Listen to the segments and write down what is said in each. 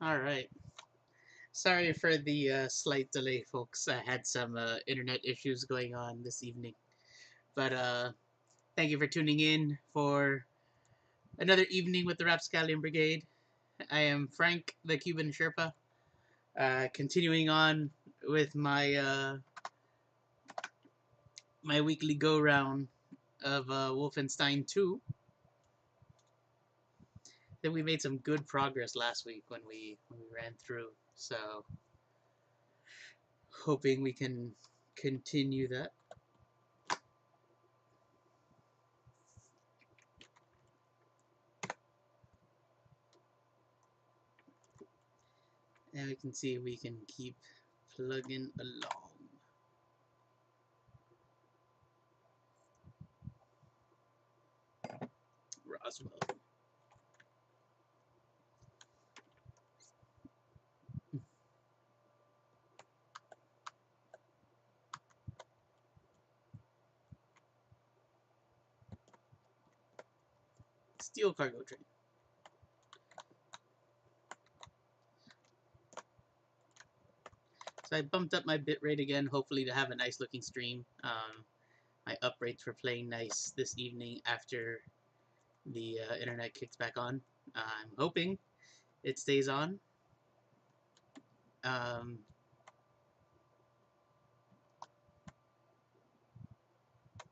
Alright. Sorry for the slight delay, folks. I had some internet issues going on this evening. But thank you for tuning in for another evening with the Rapscallion Brigade. I am Frank, the Cuban Sherpa, continuing on with my weekly go round of Wolfenstein 2. Then we made some good progress last week when we ran through. So hoping we can continue that. And we can see if we can keep plugging along. Roswell. Steel cargo train. So I bumped up my bitrate again, hopefully to have a nice looking stream. My up rates were playing nice this evening after the internet kicks back on. I'm hoping it stays on. Um,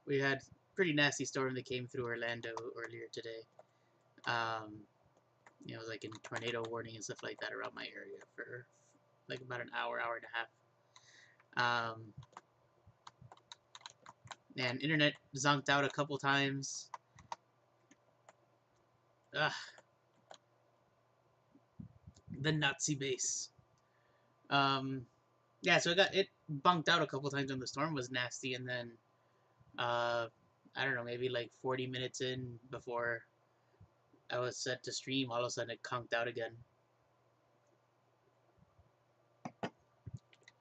we had a pretty nasty storm that came through Orlando earlier today. You know, like in tornado warning and stuff like that around my area for like about an hour, hour and a half. And internet zonked out a couple times. Ugh. The Nazi base. Yeah, so it bunked out a couple times when the storm was nasty, and then I don't know, maybe like 40 minutes in before I was set to stream, all of a sudden it conked out again.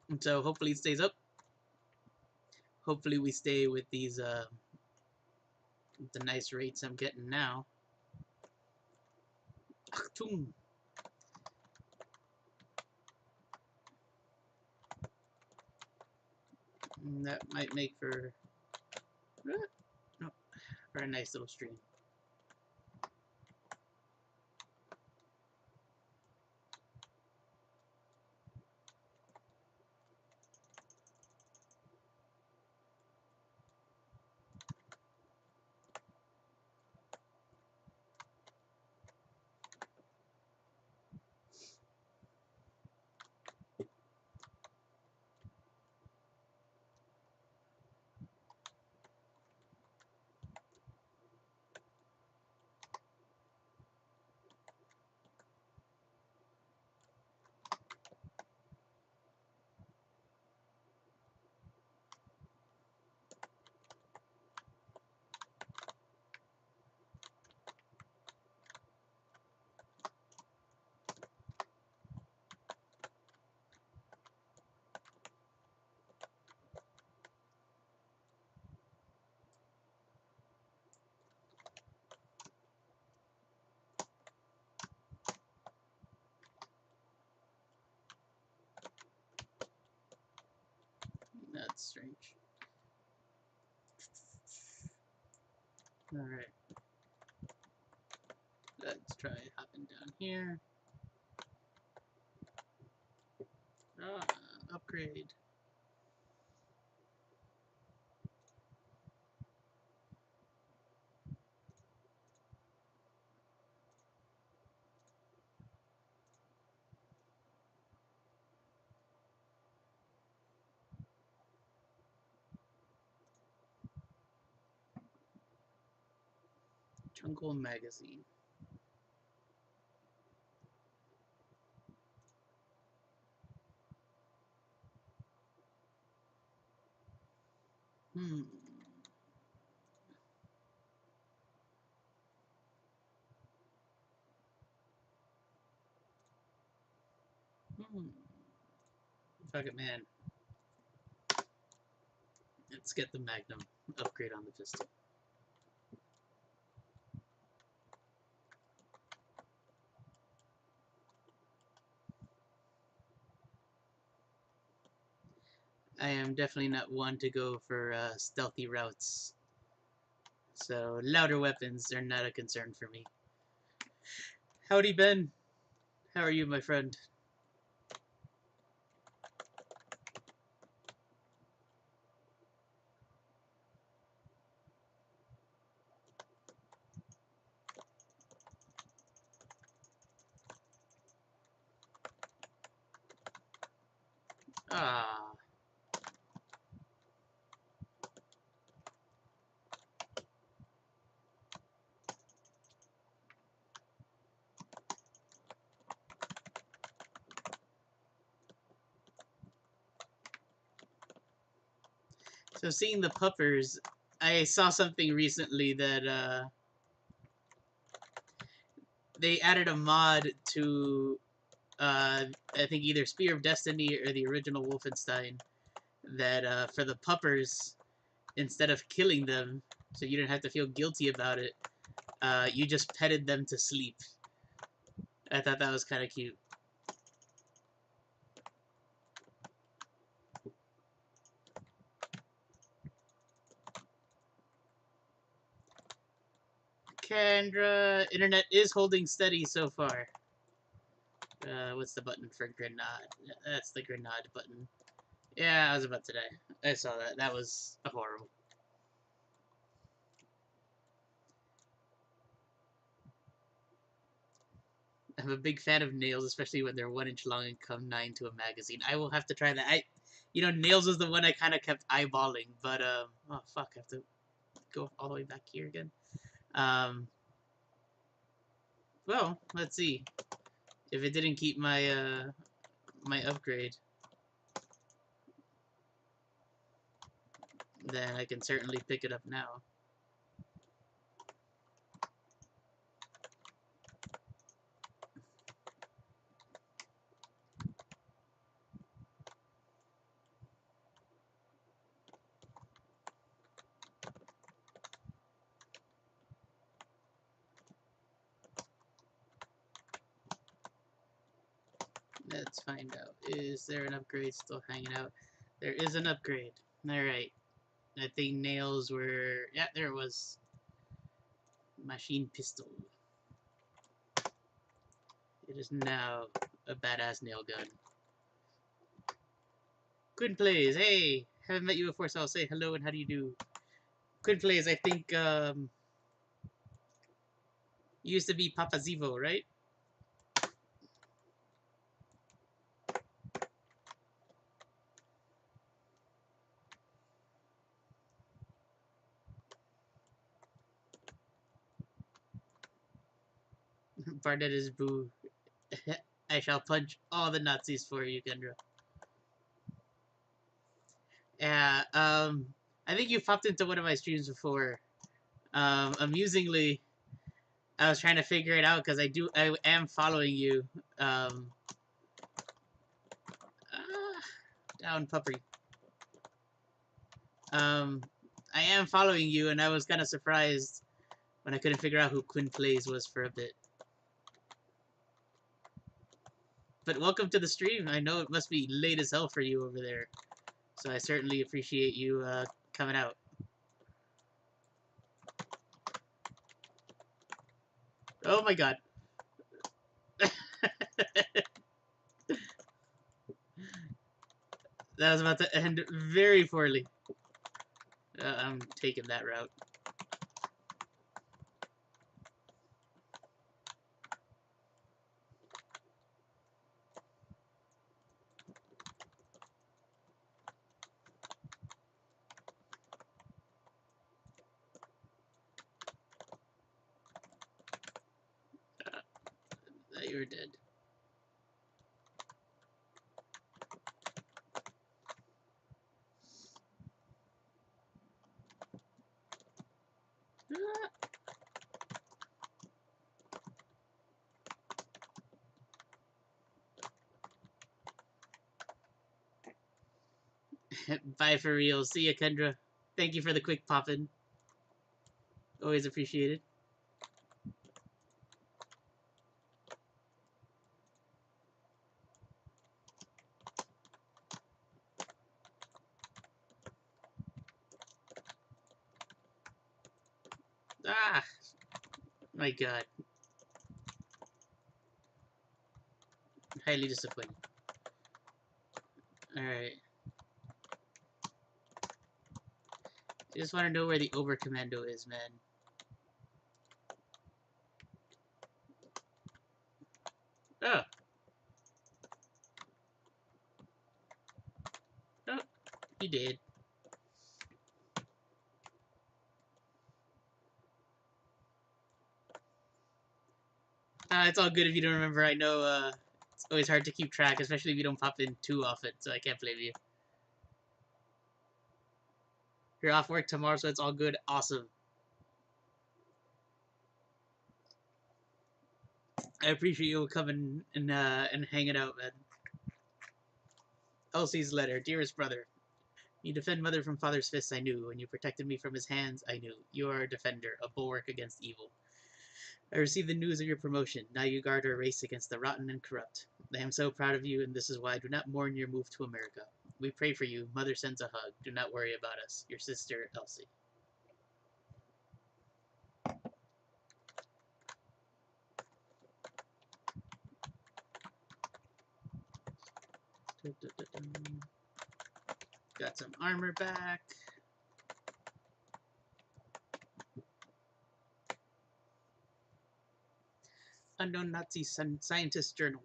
And so hopefully it stays up. Hopefully we stay with these the nice rates I'm getting now. Achtung. And that might make for for a nice little stream. That's strange. Alright. Let's try hopping down here. Upgrade. Jungle Magazine. Hmm. Fuck it, man. Let's get the Magnum upgrade on the pistol. I am definitely not one to go for stealthy routes. So louder weapons are not a concern for me. Howdy, Ben. How are you, my friend? Ah. So seeing the puppers, I saw something recently that they added a mod to I think either Spear of Destiny or the original Wolfenstein that for the puppers, instead of killing them, so you didn't have to feel guilty about it, you just petted them to sleep. I thought that was kind of cute. Kendra, internet is holding steady so far. What's the button for grenade? That's the grenade button. Yeah, I was about to die. I saw that. That was horrible. I'm a big fan of nails, especially when they're 1 inch long and come 9 to a magazine. I will have to try that. Nails was the one I kind of kept eyeballing, but oh fuck, I have to go all the way back here again. Well, let's see if it didn't keep my my upgrade, then I can certainly pick it up now. Let's find out. Is there an upgrade still hanging out? There is an upgrade. Alright. I think nails were... Yeah, there it was. Machine pistol. It is now a badass nail gun. Quinn Plays, hey! Haven't met you before, so I'll say hello and how do you do? Quinn Plays, I think, used to be Papa Zivo, right? Bardet is boo. I shall punch all the Nazis for you, Kendra. Yeah, I think you popped into one of my streams before. Amusingly, I was trying to figure it out because I am following you. Down puppy. I am following you, and I was kind of surprised when I couldn't figure out who Quinn Plays was for a bit. But welcome to the stream. I know it must be late as hell for you over there, so I certainly appreciate you coming out. Oh my god. That was about to end very poorly. I'm taking that route. You were dead. Bye for real. See ya, Kendra. Thank you for the quick pop-in. Always appreciated. Ah! My god. Highly disappointed. Alright. I just want to know where the Overcommando is, man. Oh! Oh! He did. It's all good if you don't remember. I know, it's always hard to keep track, especially if you don't pop in too often, so I can't blame you. You're off work tomorrow, so it's all good. Awesome. I appreciate you coming and hanging out, man. Elsie's letter. Dearest brother, you defend mother from father's fists, I knew. When you protected me from his hands, I knew. You are a defender, a bulwark against evil. I received the news of your promotion. Now you guard our race against the rotten and corrupt. I am so proud of you, and this is why I do not mourn your move to America. We pray for you. Mother sends a hug. Do not worry about us. Your sister, Elsie. Got some armor back. Unknown Nazi Scientist Journal.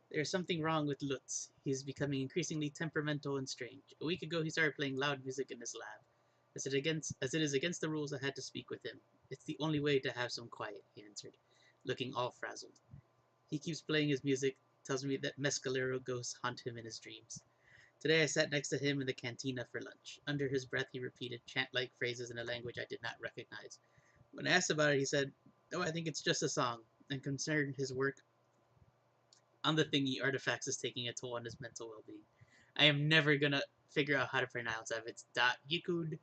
There's something wrong with Lutz. He's becoming increasingly temperamental and strange. A week ago, he started playing loud music in his lab. As it is against the rules, I had to speak with him. It's the only way to have some quiet, he answered, looking all frazzled. He keeps playing his music, tells me that mescalero ghosts haunt him in his dreams. Today I sat next to him in the cantina for lunch. Under his breath, he repeated chant-like phrases in a language I did not recognize. When I asked about it, he said, "Oh, I think it's just a song," and concerned his work on the thingy artifacts is taking a toll on his mental well-being. I am never gonna figure out how to pronounce it. If it's dot yikud.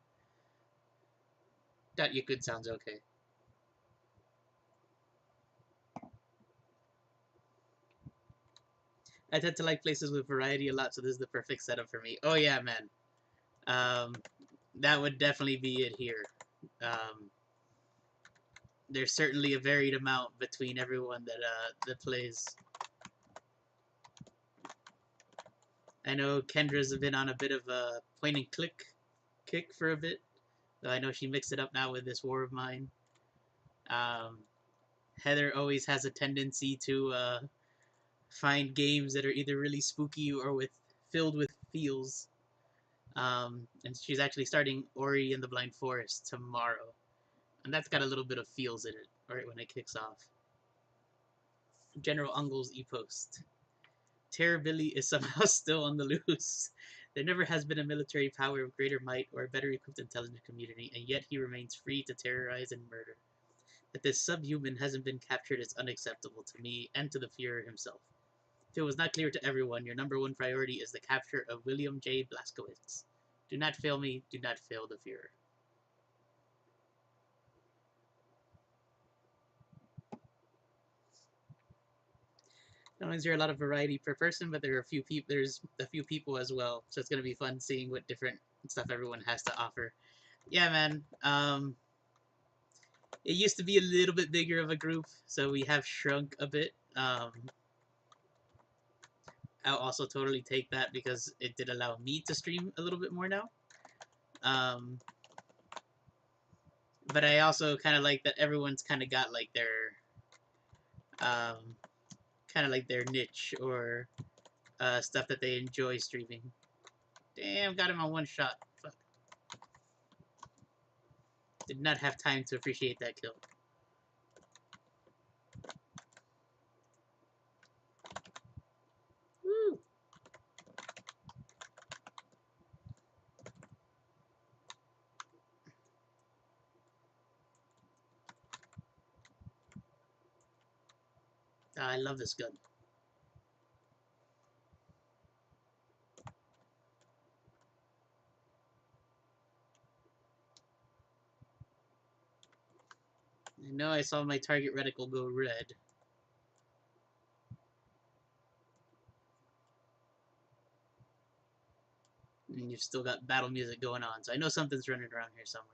Dot yikud sounds okay. I tend to like places with variety a lot, so this is the perfect setup for me. Oh yeah, man. Um, that would definitely be it here. Um, there's certainly a varied amount between everyone that plays. I know Kendra's been on a bit of a point and click kick for a bit, though I know she mixed it up now with this War of Mine. Um, Heather always has a tendency to find games that are either really spooky or with filled with feels. And she's actually starting Ori and the Blind Forest tomorrow, and that's got a little bit of feels in it. Right when it kicks off. General Ungel's e-post. Terror Billy is somehow still on the loose. There never has been a military power of greater might or a better equipped intelligence community, and yet he remains free to terrorize and murder. That this subhuman hasn't been captured is unacceptable to me and to the Fuhrer himself. If it was not clear to everyone, your number one priority is the capture of William J. Blazkowicz. Do not fail me, do not fail the Fuhrer. Not only is there a lot of variety per person, but there are a few people. There's a few people as well, so it's gonna be fun seeing what different stuff everyone has to offer. Yeah, man. It used to be a little bit bigger of a group, so we have shrunk a bit. I'll also totally take that because it did allow me to stream a little bit more now. Um, but I also kind of like that everyone's kind of got like um, kind of like their niche or stuff that they enjoy streaming. Damn, got him on one shot. Fuck. Did not have time to appreciate that kill. Woo! I love this gun. I know I saw my target reticle go red. And you've still got battle music going on, so I know something's running around here somewhere.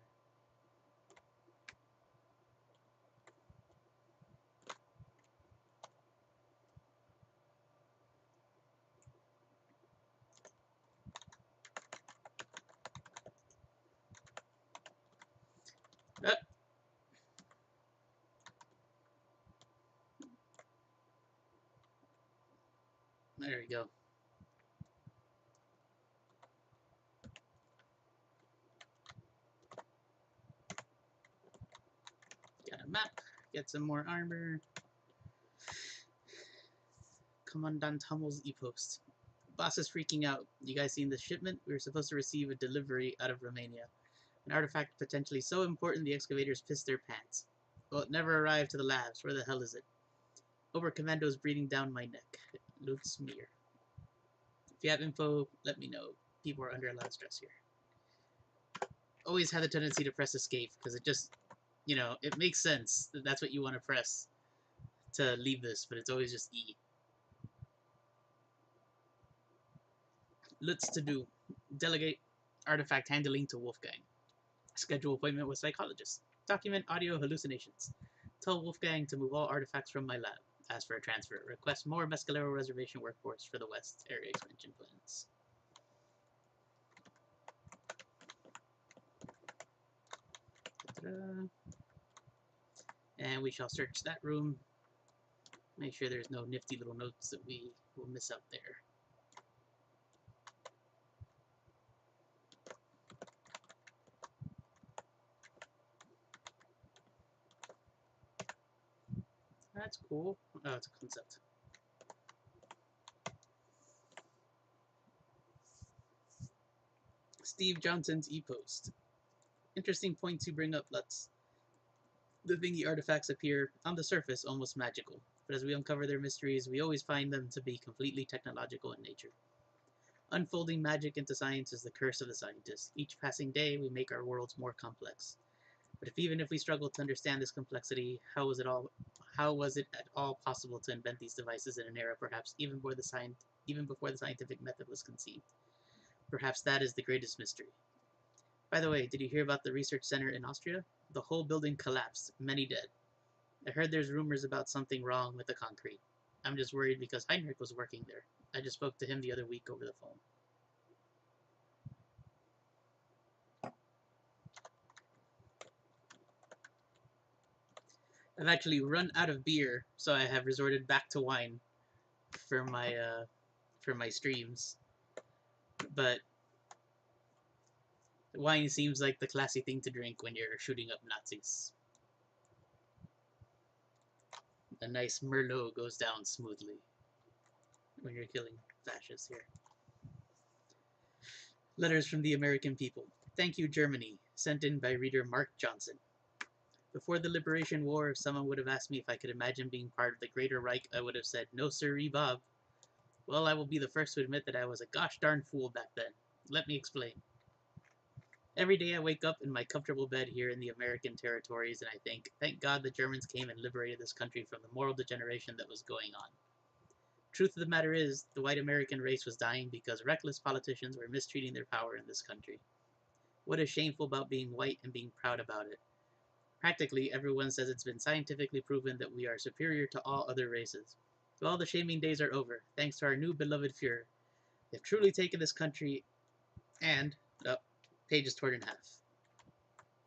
There we go. Got a map. Get some more armor. Commandant Hummel's e-post. Boss is freaking out. You guys seen this shipment? We were supposed to receive a delivery out of Romania. An artifact potentially so important the excavators pissed their pants. Well, it never arrived to the labs. Where the hell is it? Oberkommando's breathing down my neck. Lutzmir. If you have info, let me know. People are under a lot of stress here. Always had the tendency to press escape because it just, you know, it makes sense that that's what you want to press to leave this, but it's always just E. Lots to do. Delegate artifact handling to Wolfgang. Schedule appointment with psychologist. Document audio hallucinations. Tell Wolfgang to move all artifacts from my lab. Ask for a transfer. Request more Mescalero reservation workforce for the West area expansion plans. Ta-da. And we shall search that room. Make sure there's no nifty little notes that we will miss out there. That's cool. Oh, it's a concept. Steve Johnson's e-post. Interesting points you bring up, Lutz. The thingy artifacts appear, on the surface, almost magical, but as we uncover their mysteries, we always find them to be completely technological in nature. Unfolding magic into science is the curse of the scientist. Each passing day, we make our worlds more complex. But even if we struggle to understand this complexity, how was it at all possible to invent these devices in an era perhaps even before the scientific method was conceived? Perhaps that is the greatest mystery. By the way, did you hear about the research center in Austria? The whole building collapsed, many dead. I heard there's rumors about something wrong with the concrete. I'm just worried because Heinrich was working there. I just spoke to him the other week over the phone. I've actually run out of beer, so I have resorted back to wine for my streams. But wine seems like the classy thing to drink when you're shooting up Nazis. A nice Merlot goes down smoothly when you're killing fascists here. Letters from the American people. Thank you, Germany. Sent in by reader Mark Johnson. Before the Liberation War, if someone would have asked me if I could imagine being part of the Greater Reich, I would have said, no sirree, Bob. Well, I will be the first to admit that I was a gosh darn fool back then. Let me explain. Every day I wake up in my comfortable bed here in the American territories and I think, thank God the Germans came and liberated this country from the moral degeneration that was going on. Truth of the matter is, the white American race was dying because reckless politicians were mistreating their power in this country. What is shameful about being white and being proud about it? Practically everyone says it's been scientifically proven that we are superior to all other races. Well, the shaming days are over, thanks to our new beloved Fuhrer. They've truly taken this country and... oh, page is torn in half.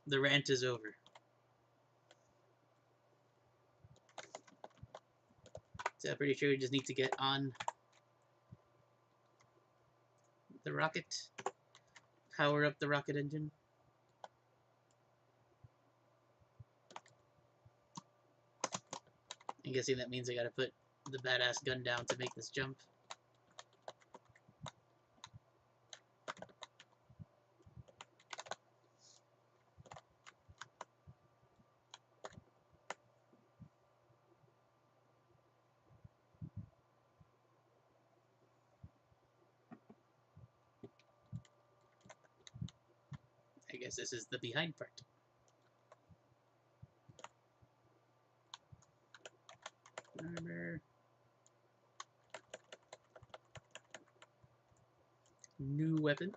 The rant is over. So I'm pretty sure we just need to get on the rocket. Power up the rocket engine. I'm guessing that means I gotta put the badass gun down to make this jump. I guess this is the behind part. Armor. New weapon.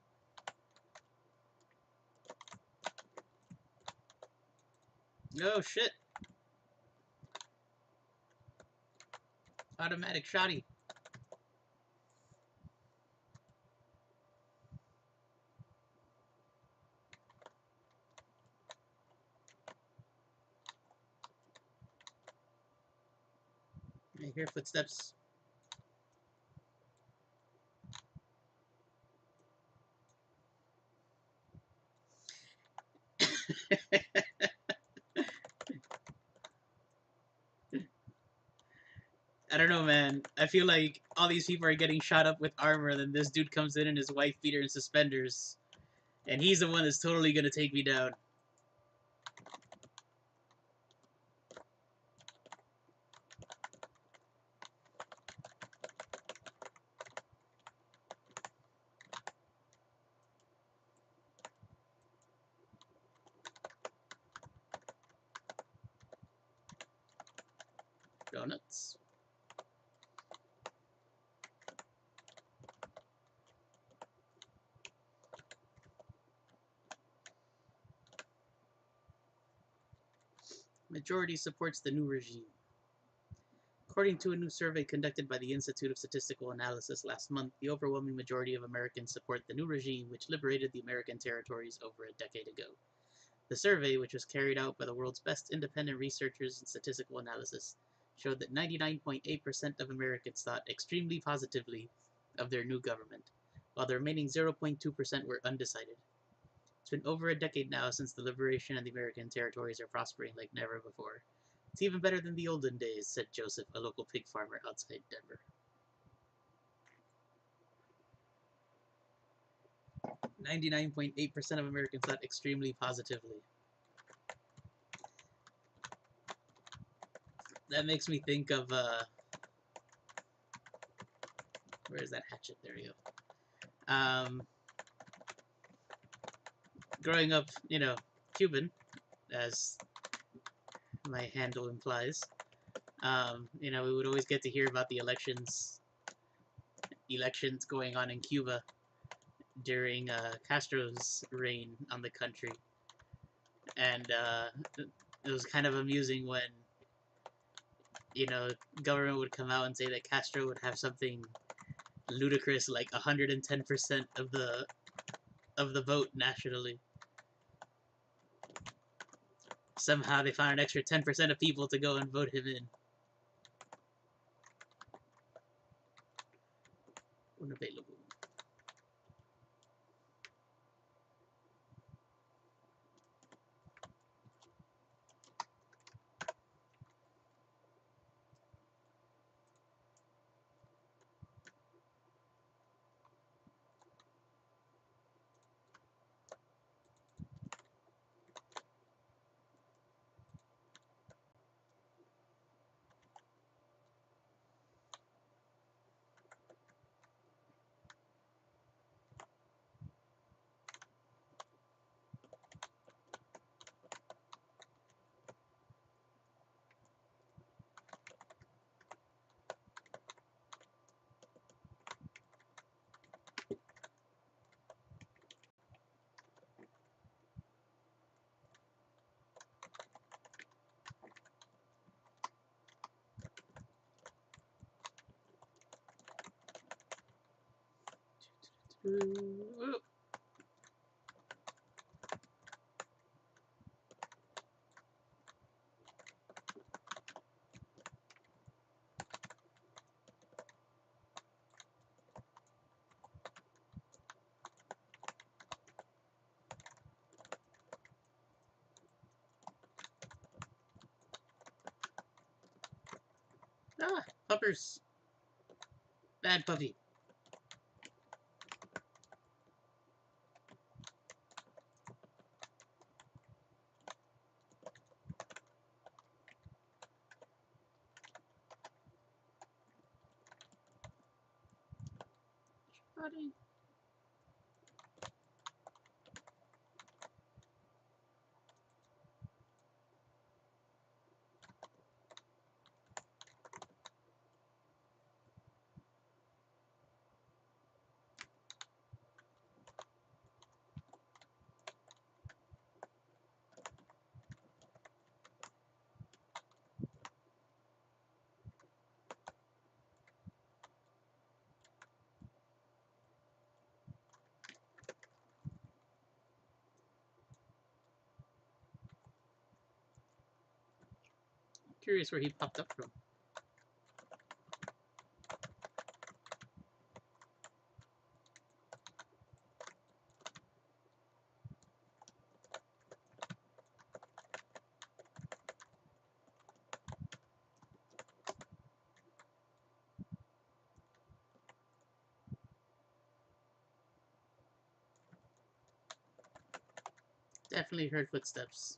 Oh shit! Automatic shotty. I hear footsteps. I don't know, man. I feel like all these people are getting shot up with armor, and then this dude comes in his wife beater and suspenders, and he's the one that's totally gonna take me down. Donuts. Majority supports the new regime. According to a new survey conducted by the Institute of Statistical Analysis last month, the overwhelming majority of Americans support the new regime which liberated the American territories over a decade ago. The survey, which was carried out by the world's best independent researchers in statistical analysis, showed that 99.8% of Americans thought extremely positively of their new government, while the remaining 0.2% were undecided. It's been over a decade now since the liberation and the American territories are prospering like never before. It's even better than the olden days, said Joseph, a local pig farmer outside Denver. 99.8% of Americans thought extremely positively. That makes me think of, where's that hatchet? There you go. Growing up, Cuban, as my handle implies, we would always get to hear about the elections going on in Cuba during Castro's reign on the country, and it was kind of amusing when government would come out and say that Castro would have something ludicrous like 110% of the vote nationally. Somehow they found an extra 10% of people to go and vote him in. Unavailable. Ah, puppers. Bad puppy. Buddy. Curious where he popped up from. Definitely heard footsteps.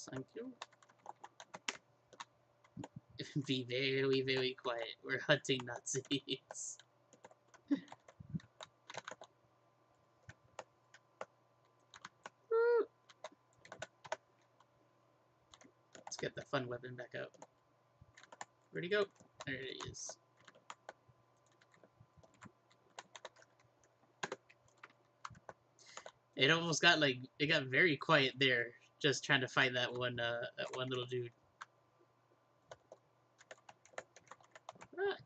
Thank you. Be very, very quiet. We're hunting Nazis. Let's get the fun weapon back out. Where'd he go? There he is. It almost got like it got very quiet there, just trying to find that one little dude. Ah.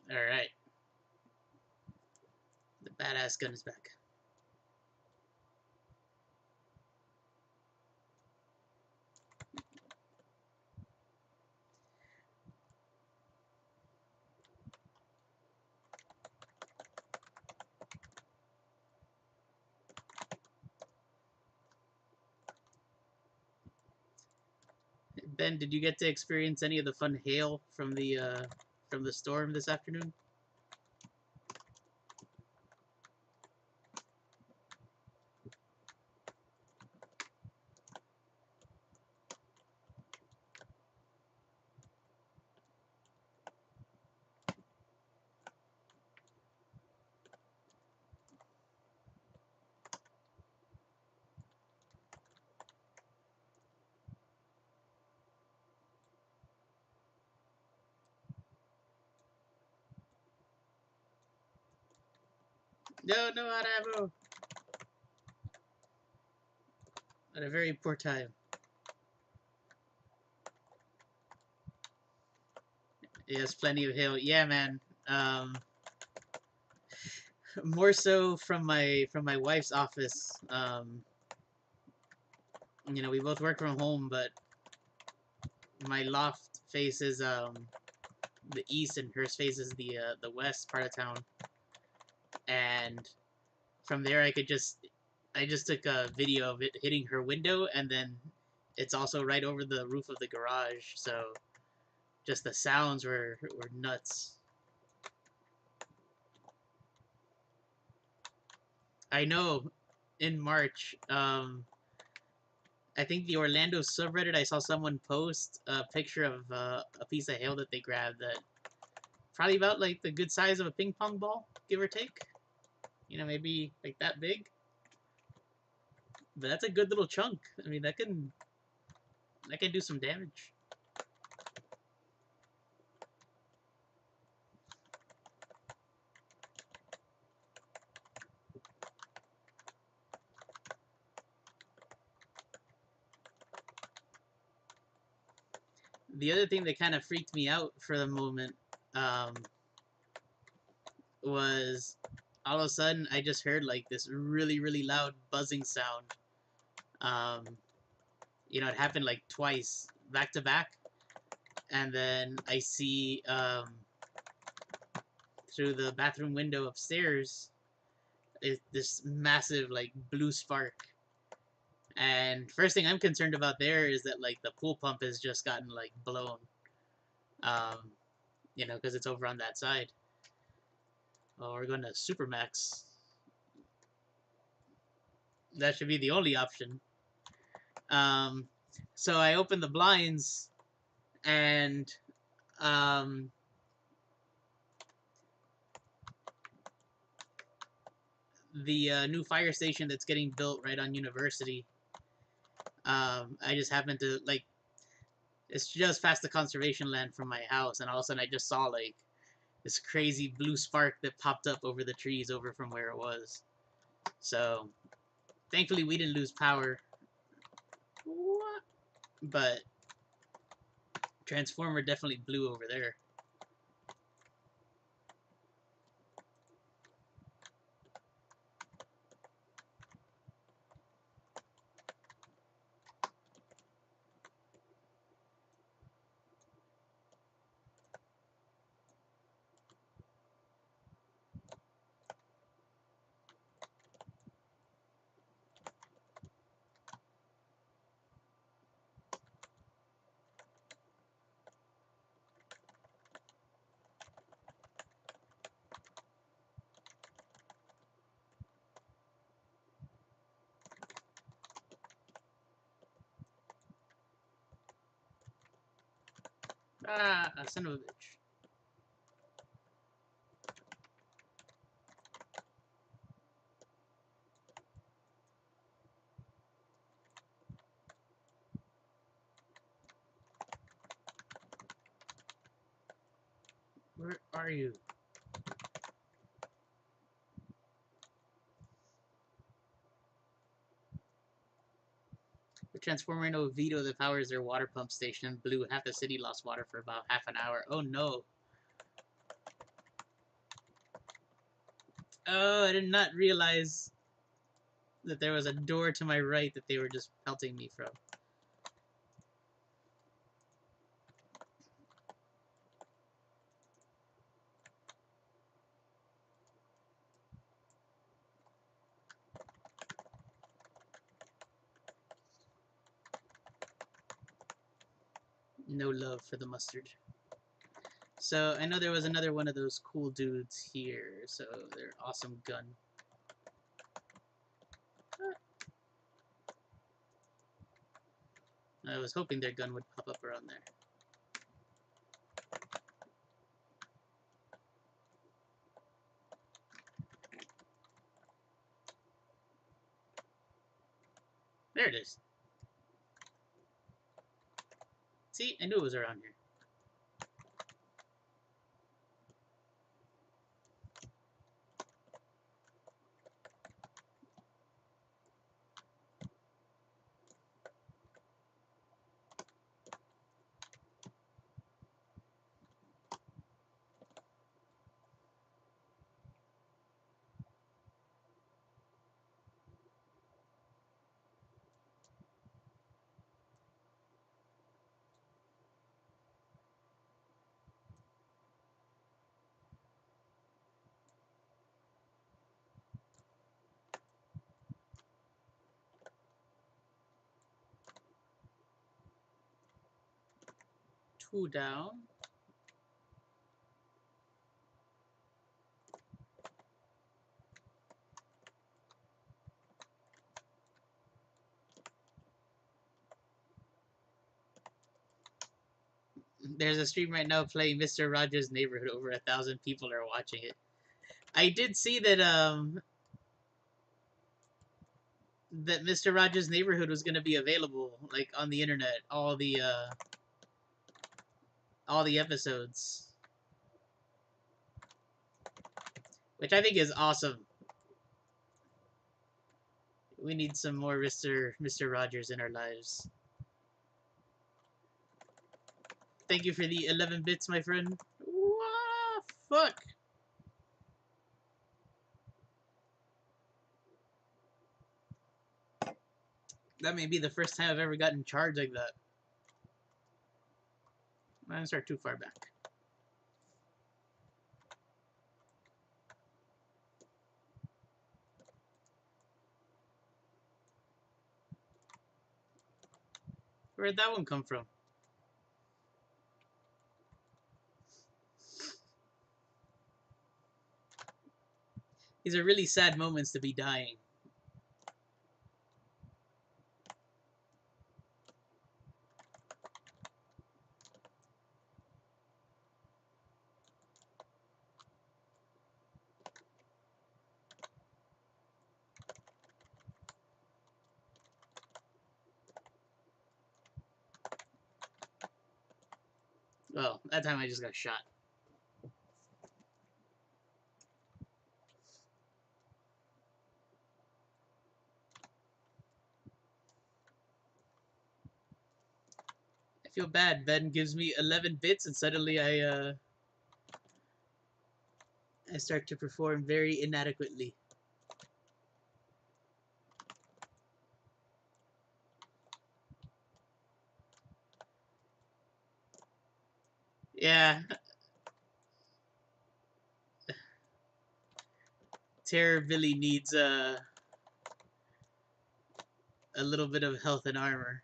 All right, the badass gun is back. Ben, did you get to experience any of the fun hail from the storm this afternoon? No, no, out of ammo. At a very poor time. Yes, plenty of hail. Yeah, man. More so from my wife's office. You know, we both work from home, but my loft faces the east, and hers faces the west part of town. And from there, I just took a video of it hitting her window, and then it's also right over the roof of the garage. So just the sounds were nuts. I know in March, I think the Orlando subreddit, I saw someone post a picture of a piece of hail that they grabbed that probably about like the good size of a ping pong ball, give or take. You know, maybe like that big. But that's a good little chunk. I mean, that can do some damage. The other thing that kind of freaked me out for the moment um, was all of a sudden I just heard like this really, really loud buzzing sound. Um, you know, it happened like twice back to back, and then I see through the bathroom window upstairs this massive like blue spark. And first thing I'm concerned about there is that like the pool pump has just gotten like blown. Um, you know, because it's over on that side. Oh, we're going to Supermax. That should be the only option. Um, so I opened the blinds, and um, the new fire station that's getting built right on University. I just happened to like it's just past the conservation land from my house, and all of a sudden I just saw like this crazy blue spark that popped up over the trees over from where it was. So thankfully we didn't lose power. What? But transformer definitely blew over there. Ah, son of a bitch. Where are you? The transformer in Oviedo that powers their water pump station blew. Half the city lost water for about half an hour. Oh no. Oh, I did not realize that there was a door to my right that they were just pelting me from. No love for the mustard. So I know there was another one of those cool dudes here. So they're awesome gun. I was hoping their gun would pop up around there. There it is. See, I knew it was around here. Two down. There's a stream right now playing Mr. Rogers' Neighborhood. Over 1,000 people are watching it. I did see that that Mr. Rogers' Neighborhood was gonna be available like on the internet, all the episodes, which I think is awesome. We need some more Mr. Rogers in our lives. Thank you for the 11 bits, my friend. What? Fuck. That may be the first time I've ever gotten charged like that. I'm gonna start too far back. Where'd that one come from? These are really sad moments to be dying. Well, that time I just got shot. I feel bad. Ben gives me 11 bits and suddenly I start to perform very inadequately. Yeah. Terror Billy needs a little bit of health and armor.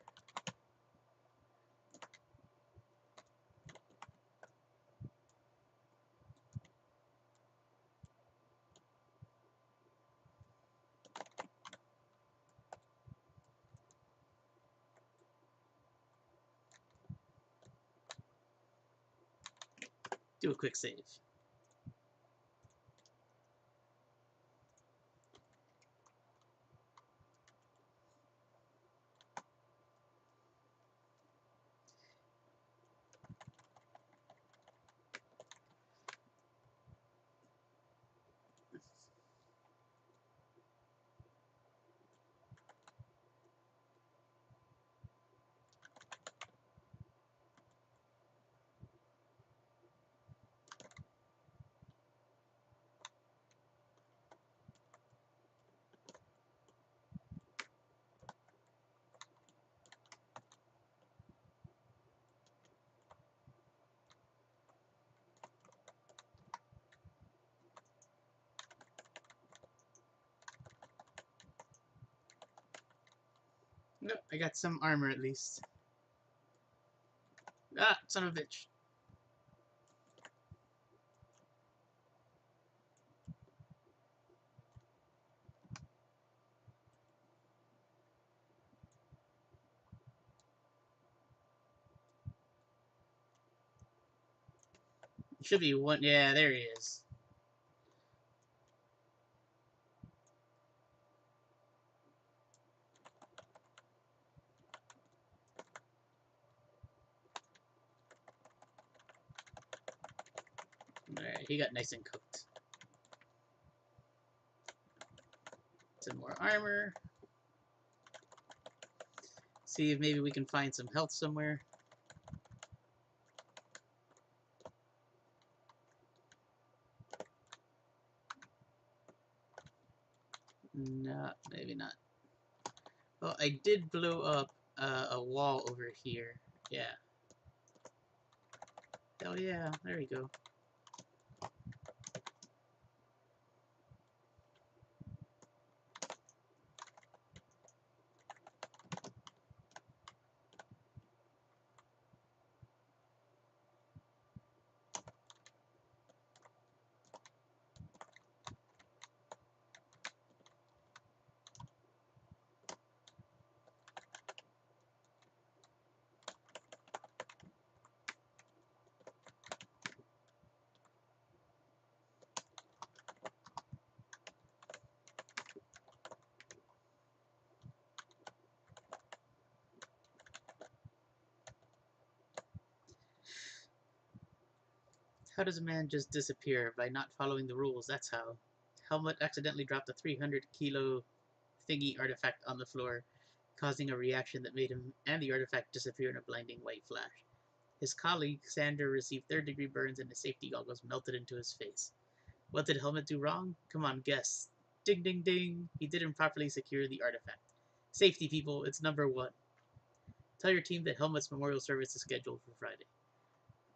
Do a quick save. Nope, I got some armor at least. Ah, son of a bitch. Should be one. Yeah, there he is. Alright, he got nice and cooked. Some more armor. See if maybe we can find some health somewhere. No, maybe not. Well, I did blow up a wall over here. Yeah. Hell yeah, there we go. How does a man just disappear? By not following the rules, that's how. Helmut accidentally dropped a 300-kilo thingy artifact on the floor, causing a reaction that made him and the artifact disappear in a blinding white flash. His colleague, Sander, received third-degree burns and his safety goggles melted into his face. What did Helmut do wrong? Come on, guess. Ding ding ding! He didn't properly secure the artifact. Safety, people, it's number one. Tell your team that Helmut's memorial service is scheduled for Friday.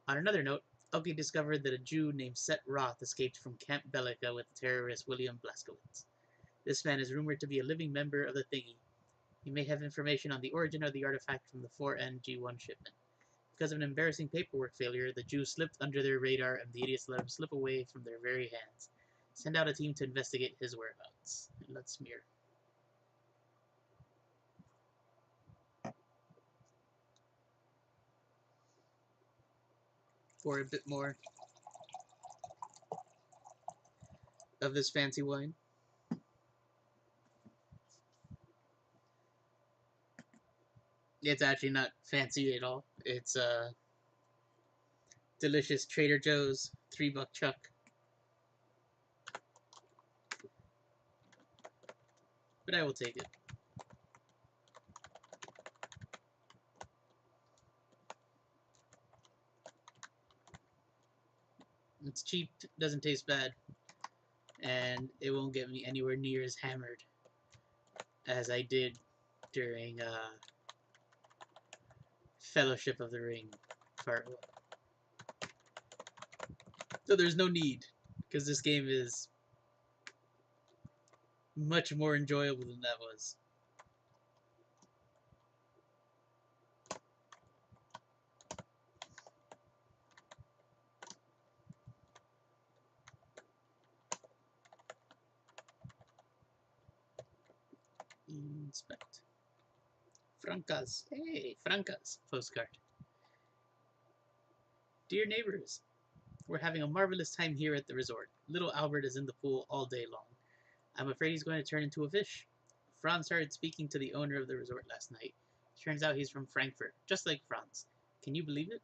On another note, Elke discovered that a Jew named Set Roth escaped from Camp Bellica with the terrorist William Blaskowitz. This man is rumored to be a living member of the Thingy. He may have information on the origin of the artifact from the 4NG1 shipment. Because of an embarrassing paperwork failure, the Jew slipped under their radar and the idiots let him slip away from their very hands. Send out a team to investigate his whereabouts. Let's mirror. For a bit more of this fancy wine. It's actually not fancy at all. It's delicious Trader Joe's $3 chuck. But I will take it. It's cheap, doesn't taste bad, and it won't get me anywhere near as hammered as I did during Fellowship of the Ring Part 1. So there's no need, because this game is much more enjoyable than that was. Inspect. Francas. Hey, Francas. Postcard. Dear neighbors, We're having a marvelous time here at the resort. Little Albert is in the pool all day long. I'm afraid he's going to turn into a fish. Franz started speaking to the owner of the resort last night. Turns out he's from Frankfurt, just like Franz. Can you believe it?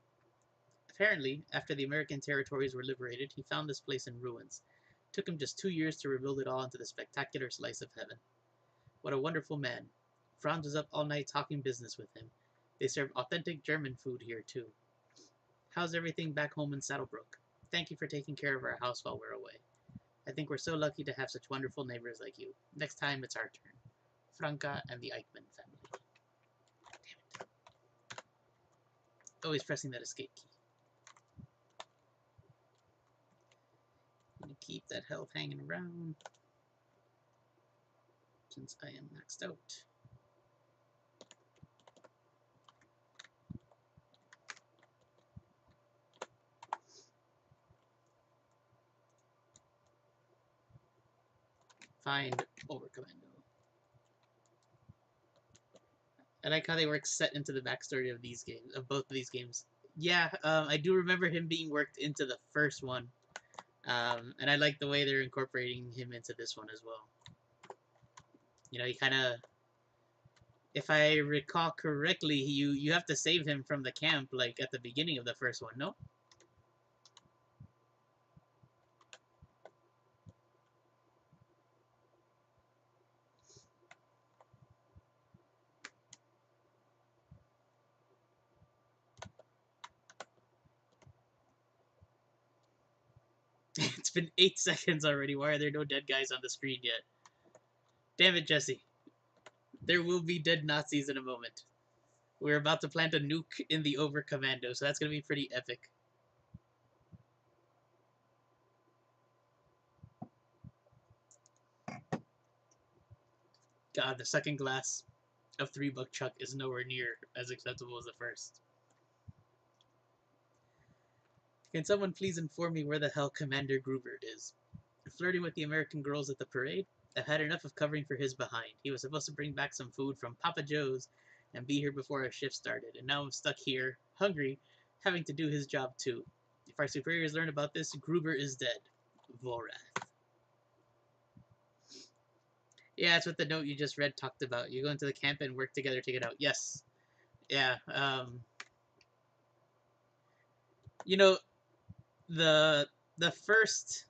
Apparently, after the American territories were liberated, he found this place in ruins. It took him just 2 years to rebuild it all into the spectacular slice of heaven. What a wonderful man. Franz was up all night talking business with him. They serve authentic German food here, too. How's everything back home in Saddlebrook? Thank you for taking care of our house while we're away. I think we're so lucky to have such wonderful neighbors like you. Next time, it's our turn. Franca and the Eichmann family. Damn it. Always pressing that escape key. I'm gonna keep that health hanging around since I am maxed out. Find over commando. I like how they work set into the backstory of these games, of both of these games. Yeah, I do remember him being worked into the first one, and I like the way they're incorporating him into this one as well. You know, he kind of, if I recall correctly, you have to save him from the camp like at the beginning of the first one, no? It's been 8 seconds already. Why are there no dead guys on the screen yet? Damn it, Jesse. There will be dead Nazis in a moment. We're about to plant a nuke in the over commando, so that's going to be pretty epic. God, the second glass of 3 Buck Chuck is nowhere near as acceptable as the first. Can someone please inform me where the hell Commander Grubert is? Flirting with the American girls at the parade? I've had enough of covering for his behind. He was supposed to bring back some food from Papa Joe's and be here before our shift started, and now I'm stuck here, hungry, having to do his job too. If our superiors learn about this, Gruber is dead. Vorath. Yeah, that's what the note you just read talked about. You go into the camp and work together to get out. Yes. Yeah. You know, the first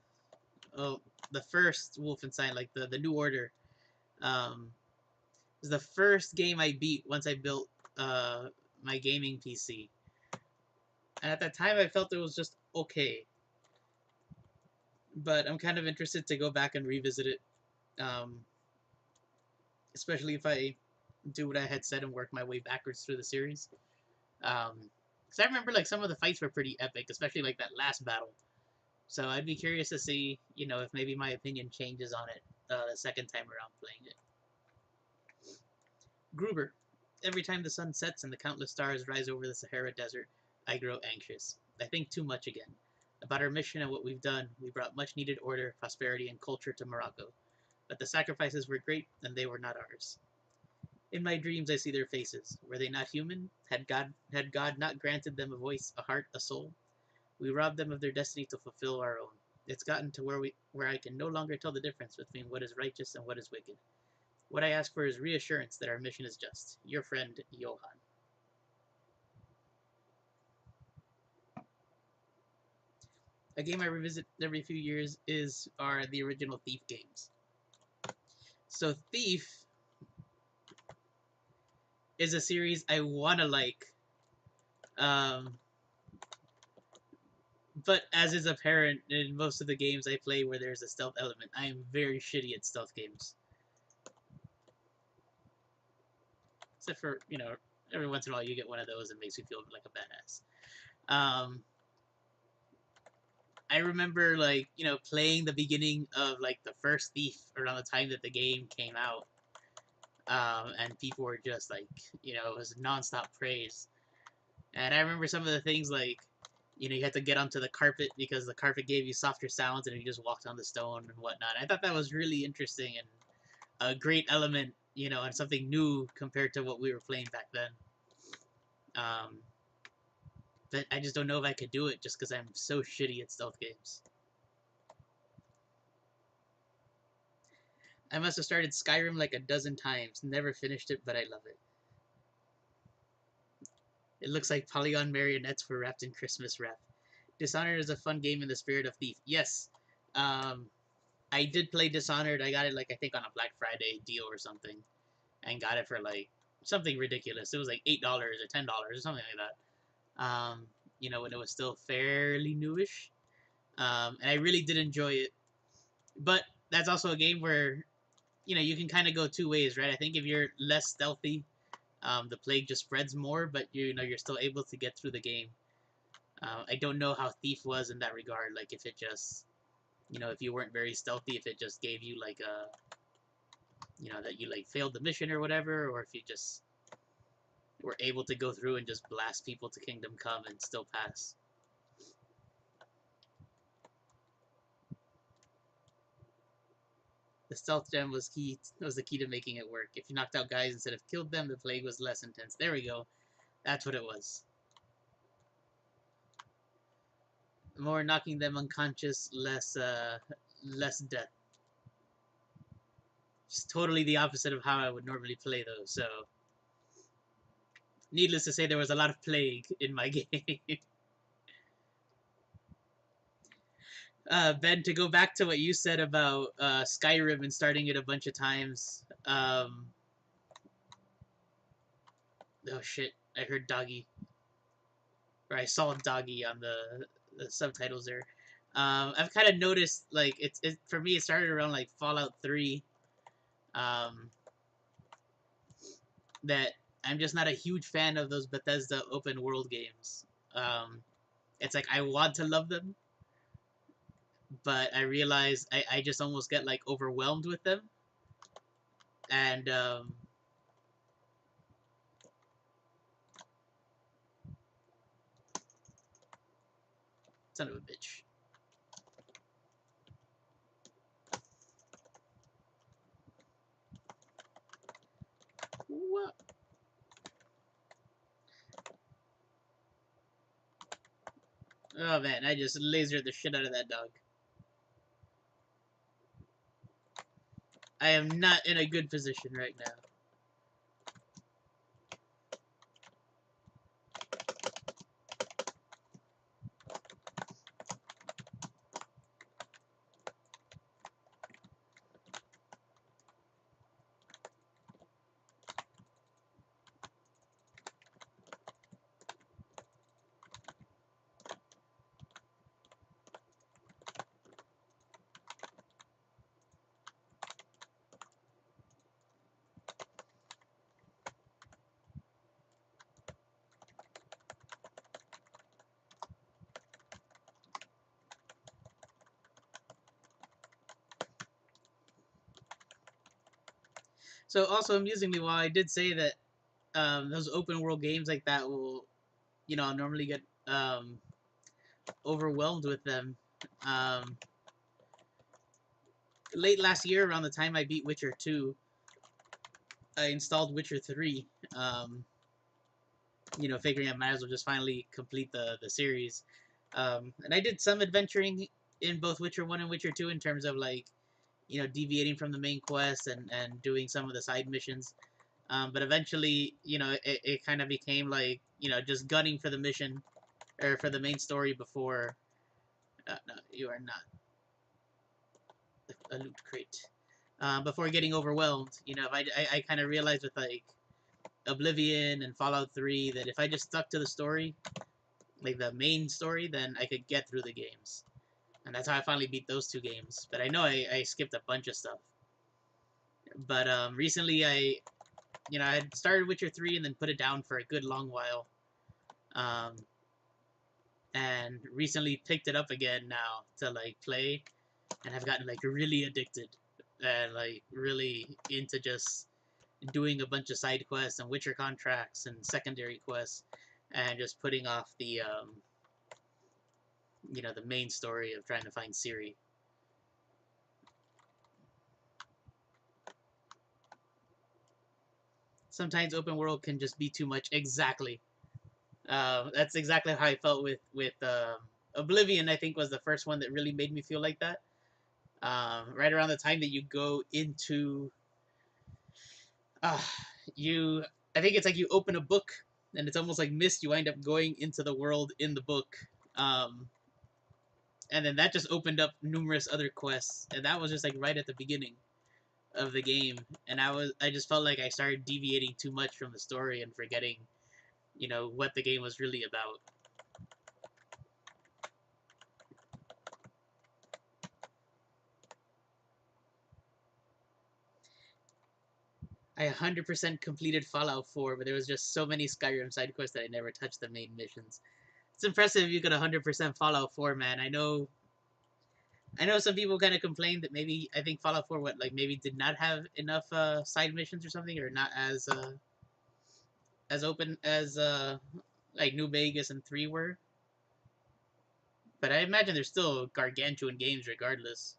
the first Wolfenstein, like the New Order, was the first game I beat once I built my gaming PC. And at that time I felt it was just okay. But I'm kind of interested to go back and revisit it. Especially if I do what I had said and work my way backwards through the series. Because I remember like some of the fights were pretty epic, especially like that last battle. So I'd be curious to see, you know, if maybe my opinion changes on it the second time around playing it. Gruber. Every time the sun sets and the countless stars rise over the Sahara Desert, I grow anxious. I think too much again. About our mission and what we've done, we brought much needed order, prosperity, and culture to Morocco. But the sacrifices were great, and they were not ours. In my dreams I see their faces. Were they not human? Had God not granted them a voice, a heart, a soul? We robbed them of their destiny to fulfill our own. It's gotten to where I can no longer tell the difference between what is righteous and what is wicked. What I ask for is reassurance that our mission is just. Your friend, Johann. A game I revisit every few years are the original Thief games. So Thief is a series I wanna like. But as is apparent in most of the games I play where there's a stealth element, I am very shitty at stealth games. Except for, you know, every once in a while you get one of those that makes you feel like a badass. I remember, like, you know, playing the beginning of, like, the first Thief around the time that the game came out. And people were just, like, you know, it was nonstop praise. And I remember some of the things, like, you know, you had to get onto the carpet because the carpet gave you softer sounds and you just walked on the stone and whatnot. I thought that was really interesting and a great element, you know, and something new compared to what we were playing back then. but I just don't know if I could do it just because I'm so shitty at stealth games. I must have started Skyrim like a dozen times, never finished it, but I love it. It looks like polygon marionettes were wrapped in Christmas wrap. Dishonored is a fun game in the spirit of Thief. Yes, I did play Dishonored. I got it like I think on a Black Friday deal or something, and got it for like something ridiculous. It was like $8 or $10 or something like that. You know, when it was still fairly newish. And I really did enjoy it. But that's also a game where, you know, you can kind of go two ways, right? I think if you're less stealthy, the plague just spreads more, but you know you're still able to get through the game. I don't know how Thief was in that regard. Like if it just, you know, if you weren't very stealthy, if it just gave you like a, you know, that you like failed the mission or whatever, or if you just were able to go through and just blast people to Kingdom Come and still pass. The stealth gem was the key to making it work. If you knocked out guys instead of killed them, the plague was less intense. There we go. That's what it was. More knocking them unconscious, less death. It's totally the opposite of how I would normally play those. So, needless to say, there was a lot of plague in my game. Ben, to go back to what you said about Skyrim and starting it a bunch of times. Oh shit! I heard doggy, or I saw doggy on the subtitles there. I've kind of noticed like it for me. It started around like Fallout 3. Um, that I'm just not a huge fan of those Bethesda open world games. It's like I want to love them, but I realize I just almost get like overwhelmed with them, and son of a bitch. What? Oh man, I just lasered the shit out of that dog. I am not in a good position right now. So also amusingly, while I did say that those open world games like that will, you know, I'll normally get overwhelmed with them. Um, Late last year, around the time I beat Witcher 2, I installed Witcher 3. You know, figuring I might as well just finally complete the series. And I did some adventuring in both Witcher 1 and Witcher 2 in terms of like, you know, deviating from the main quest and doing some of the side missions. But eventually, you know, it kind of became like, you know, just gunning for the mission or for the main story before. No, you are not a loot crate. Before getting overwhelmed, you know, I kind of realized with like Oblivion and Fallout 3 that if I just stuck to the story, like the main story, then I could get through the games. And that's how I finally beat those two games. But I know I skipped a bunch of stuff. But recently you know, I had started Witcher 3 and then put it down for a good long while. And recently picked it up again now to like play, and I've gotten like really addicted and like really into just doing a bunch of side quests and Witcher contracts and secondary quests, and just putting off the you know, the main story of trying to find Ciri. Sometimes open world can just be too much. Exactly. That's exactly how I felt with Oblivion. I think was the first one that really made me feel like that. Right around the time that you go into uh, you, I think it's like you open a book and it's almost like Mist. You wind up going into the world in the book, um, and then that just opened up numerous other quests, and that was just like right at the beginning of the game, and I just felt like I started deviating too much from the story and forgetting, what the game was really about. I 100% completed Fallout 4, but there was just so many Skyrim side quests that I never touched the main missions. It's impressive you could 100% Fallout 4, man. I know some people kind of complained that maybe I think Fallout 4 what like maybe did not have enough side missions or something, or not as open as like New Vegas and 3 were. But I imagine they're still gargantuan games regardless.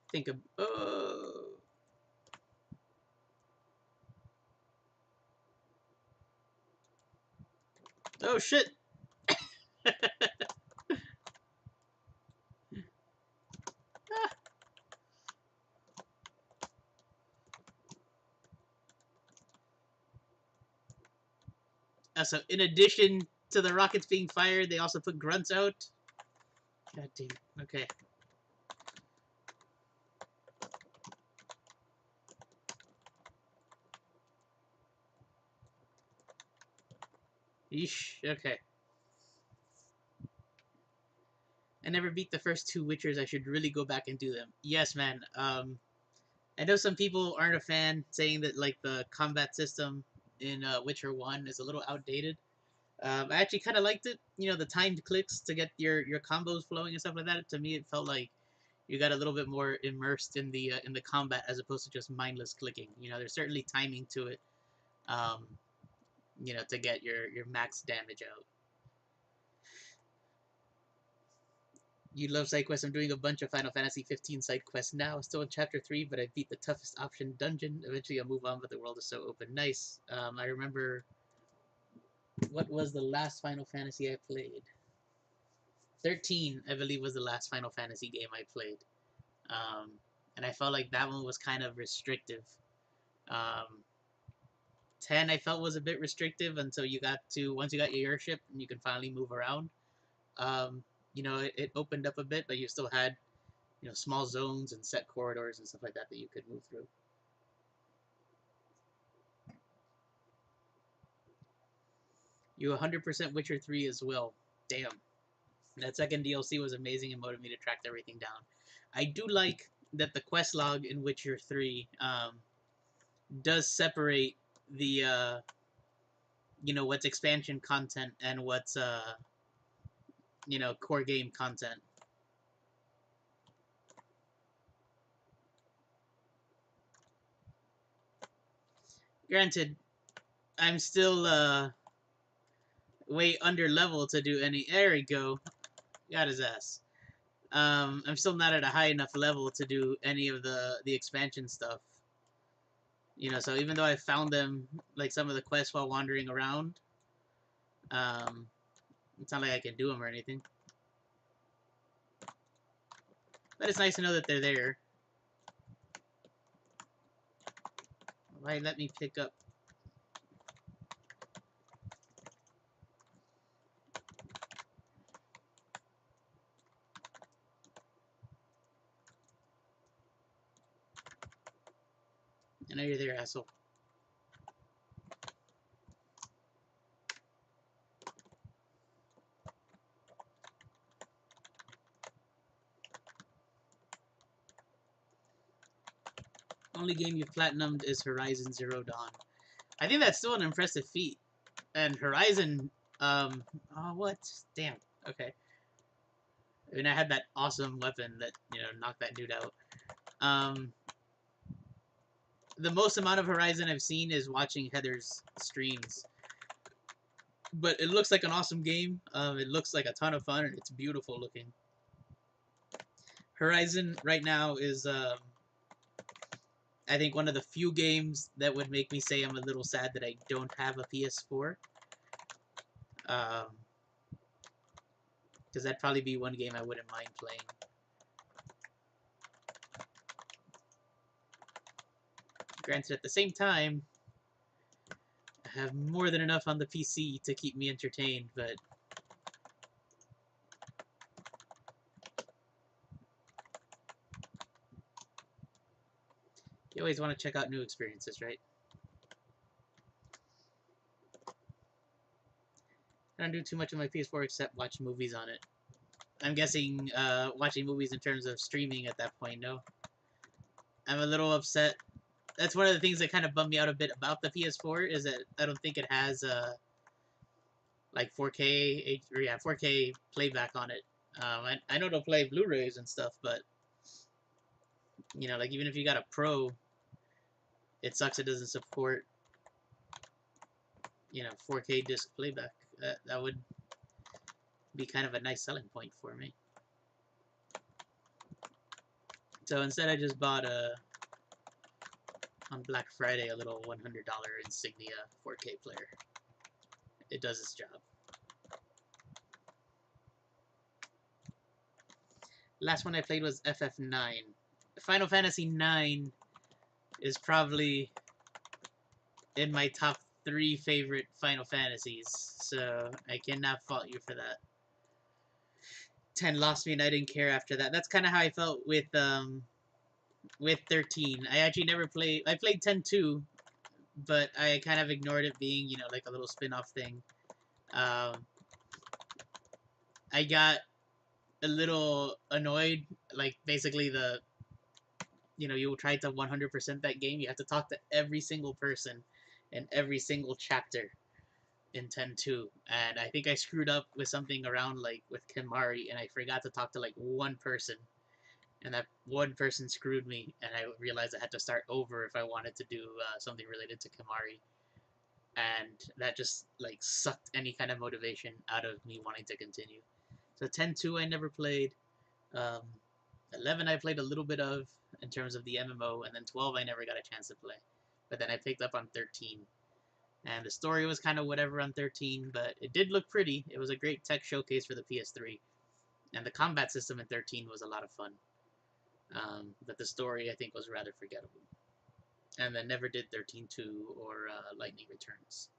Think of oh shit. So in addition to the rockets being fired, they also put grunts out. God damn. Okay. Yeesh. Okay. I never beat the first two Witchers. I should really go back and do them. Yes, man. I know some people aren't a fan, saying that like the combat system in Witcher One is a little outdated. I actually kind of liked it. The timed clicks to get your combos flowing and stuff like that. To me, it felt like you got a little bit more immersed in the combat as opposed to just mindless clicking. There's certainly timing to it. Um, to get your max damage out. You love side quests. I'm doing a bunch of Final Fantasy 15 side quests now. Still in chapter 3, but I beat the toughest option dungeon. Eventually I'll move on, but the world is so open. Nice. I remember, what was the last Final Fantasy I played? 13, I believe, was the last Final Fantasy game I played. Um, and I felt like that one was kind of restrictive. Um, 10 I felt was a bit restrictive until once you got your airship and you can finally move around. Um, it opened up a bit, but you still had small zones and set corridors and stuff like that you could move through. You 100% Witcher 3 as well. Damn. That second DLC was amazing and motivated me to track everything down. I do like that the quest log in Witcher 3 does separate the what's expansion content and what's core game content. Granted, I'm still way under level to do any. There we go. Got his ass. I'm still not at a high enough level to do any of the expansion stuff. So even though I found them, like some of the quests while wandering around, um, it's not like I can do them or anything. But it's nice to know that they're there. Why let me pick up? I know you're there, asshole. Only game you've platinumed is Horizon Zero Dawn. I think that's still an impressive feat. And Horizon Oh, what? Damn. Okay. I mean, I had that awesome weapon that, knocked that dude out. Um, the most amount of Horizon I've seen is watching Heather's streams. But it looks like an awesome game. It looks like a ton of fun, and it's beautiful looking. Horizon right now is, I think, one of the few games that would make me say I'm a little sad that I don't have a PS4. Because that'd probably be one game I wouldn't mind playing. Granted, at the same time, I have more than enough on the PC to keep me entertained, but you always want to check out new experiences, right? I don't do too much on my PS4 except watch movies on it. I'm guessing watching movies in terms of streaming at that point, no? I'm a little upset. That's one of the things that kind of bummed me out a bit about the PS4 is that I don't think it has like 4K or 4K playback on it. I know it'll play Blu-rays and stuff, but like even if you got a Pro, it sucks it doesn't support 4K disc playback. That would be kind of a nice selling point for me. So instead, I just bought on Black Friday a little $100 Insignia 4K player. It does its job. Last one I played was FF9. Final Fantasy 9 is probably in my top 3 favorite Final Fantasies, so I cannot fault you for that. 10 lost me and I didn't care after that. That's kind of how I felt with 13. I actually never played. I played 10 too, but I kind of ignored it being, like a little spin-off thing. I got a little annoyed, like basically you will try to 100% that game. You have to talk to every single person in every single chapter in 10-2. And I think I screwed up with something around like with Kimari, and I forgot to talk to like one person. And that one person screwed me, and I realized I had to start over if I wanted to do something related to Kimari. And that just like sucked any kind of motivation out of me wanting to continue. So 10-2 I never played. 11 I played a little bit of in terms of the MMO, and then 12 I never got a chance to play. But then I picked up on 13. And the story was kind of whatever on 13, but it did look pretty. It was a great tech showcase for the PS3. And the combat system in 13 was a lot of fun. But the story, I think, was rather forgettable. And then never did 13-2 or Lightning Returns.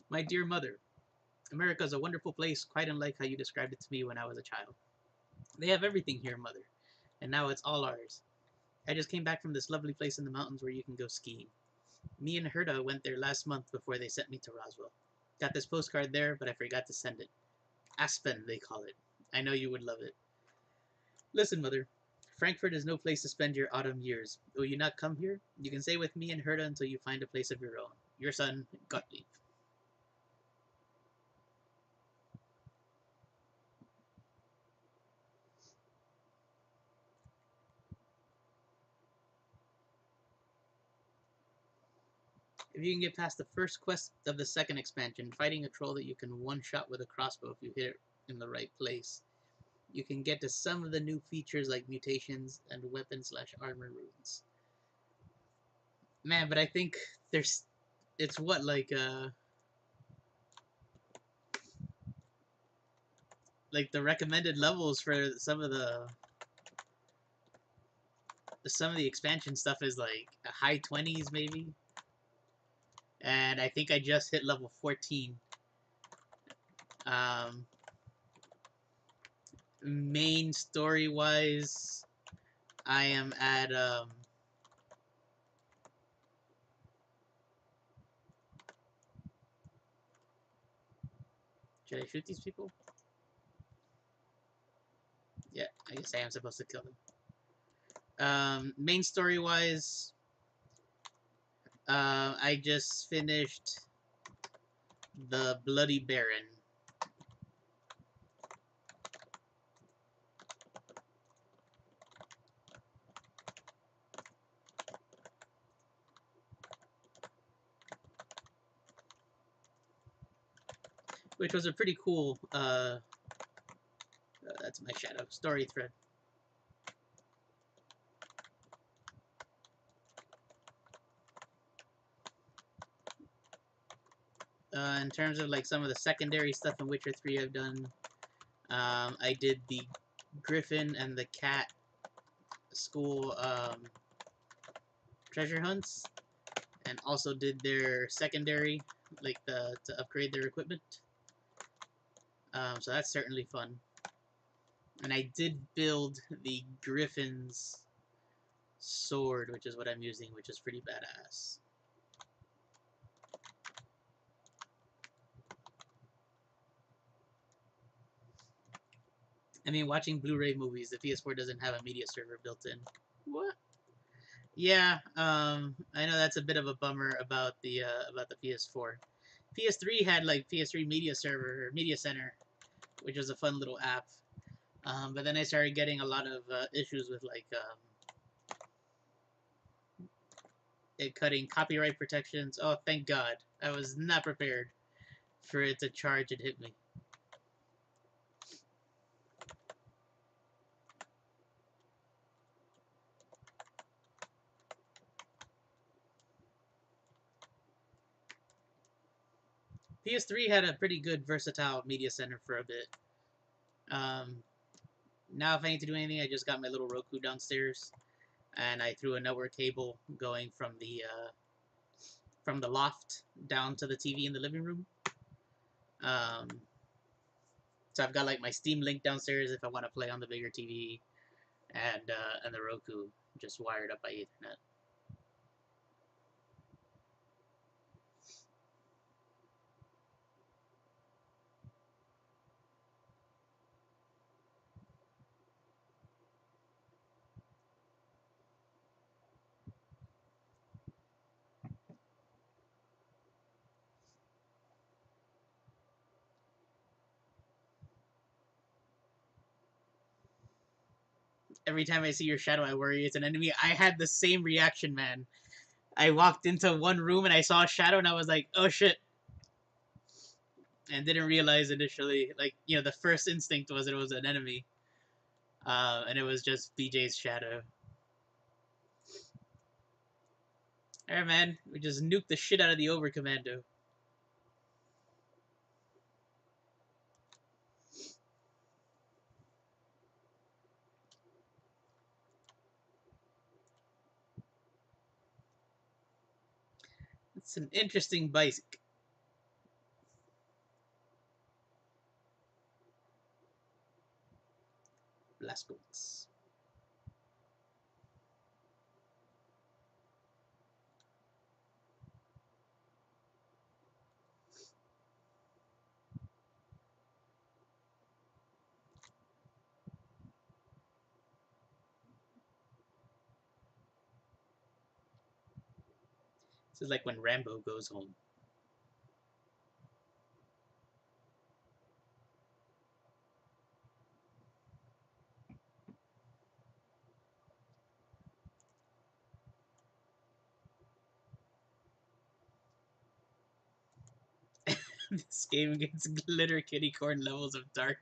My dear mother, America is a wonderful place, quite unlike how you described it to me when I was a child. They have everything here, mother, and now it's all ours. I just came back from this lovely place in the mountains where you can go skiing. Me and Herda went there last month before they sent me to Roswell. Got this postcard there, but I forgot to send it. Aspen, they call it. I know you would love it. Listen, mother, Frankfurt is no place to spend your autumn years. Will you not come here? You can stay with me and Herda until you find a place of your own. Your son, Gottlieb. If you can get past the first quest of the second expansion, fighting a troll that you can one-shot with a crossbow if you hit it in the right place, you can get to some of the new features like mutations and weapon/armor runes. Man, but I think it's what, like the recommended levels for some of the expansion stuff is like high 20s maybe. And I think I just hit level 14. Main story wise, I am at should I shoot these people? Yeah, I guess I am supposed to kill them. Main story wise, I just finished the Bloody Baron, which was a pretty cool. That's my shadow story thread. In terms of like some of the secondary stuff in Witcher 3 I've done, I did the Griffin and the Cat school treasure hunts, and also did their secondary, like to upgrade their equipment. So that's certainly fun. And I did build the Griffin's sword, which is what I'm using, which is pretty badass. I mean, watching Blu-ray movies, the PS4 doesn't have a media server built in. What? Yeah, I know that's a bit of a bummer about the PS4. PS3 had like PS3 Media Server or Media Center, which was a fun little app. But then I started getting a lot of issues with like it cutting copyright protections. Oh, thank God! I was not prepared for it to charge and hit me. PS3 had a pretty good versatile media center for a bit. Now if I need to do anything, I just got my little Roku downstairs, and I threw a network cable going from the loft down to the TV in the living room. Um, so I've got like my Steam Link downstairs if I want to play on the bigger TV, and the Roku just wired up by Ethernet. Every time I see your shadow, I worry it's an enemy. I had the same reaction, man. I walked into one room and I saw a shadow and I was like, oh shit. And didn't realize initially, like, the first instinct was it was an enemy. And it was just BJ's shadow. Alright, man. We just nuked the shit out of the Overcommando. It's an interesting bike. Blastbolts. This is like when Rambo goes home. This game gets glitter kitty corn levels of dark.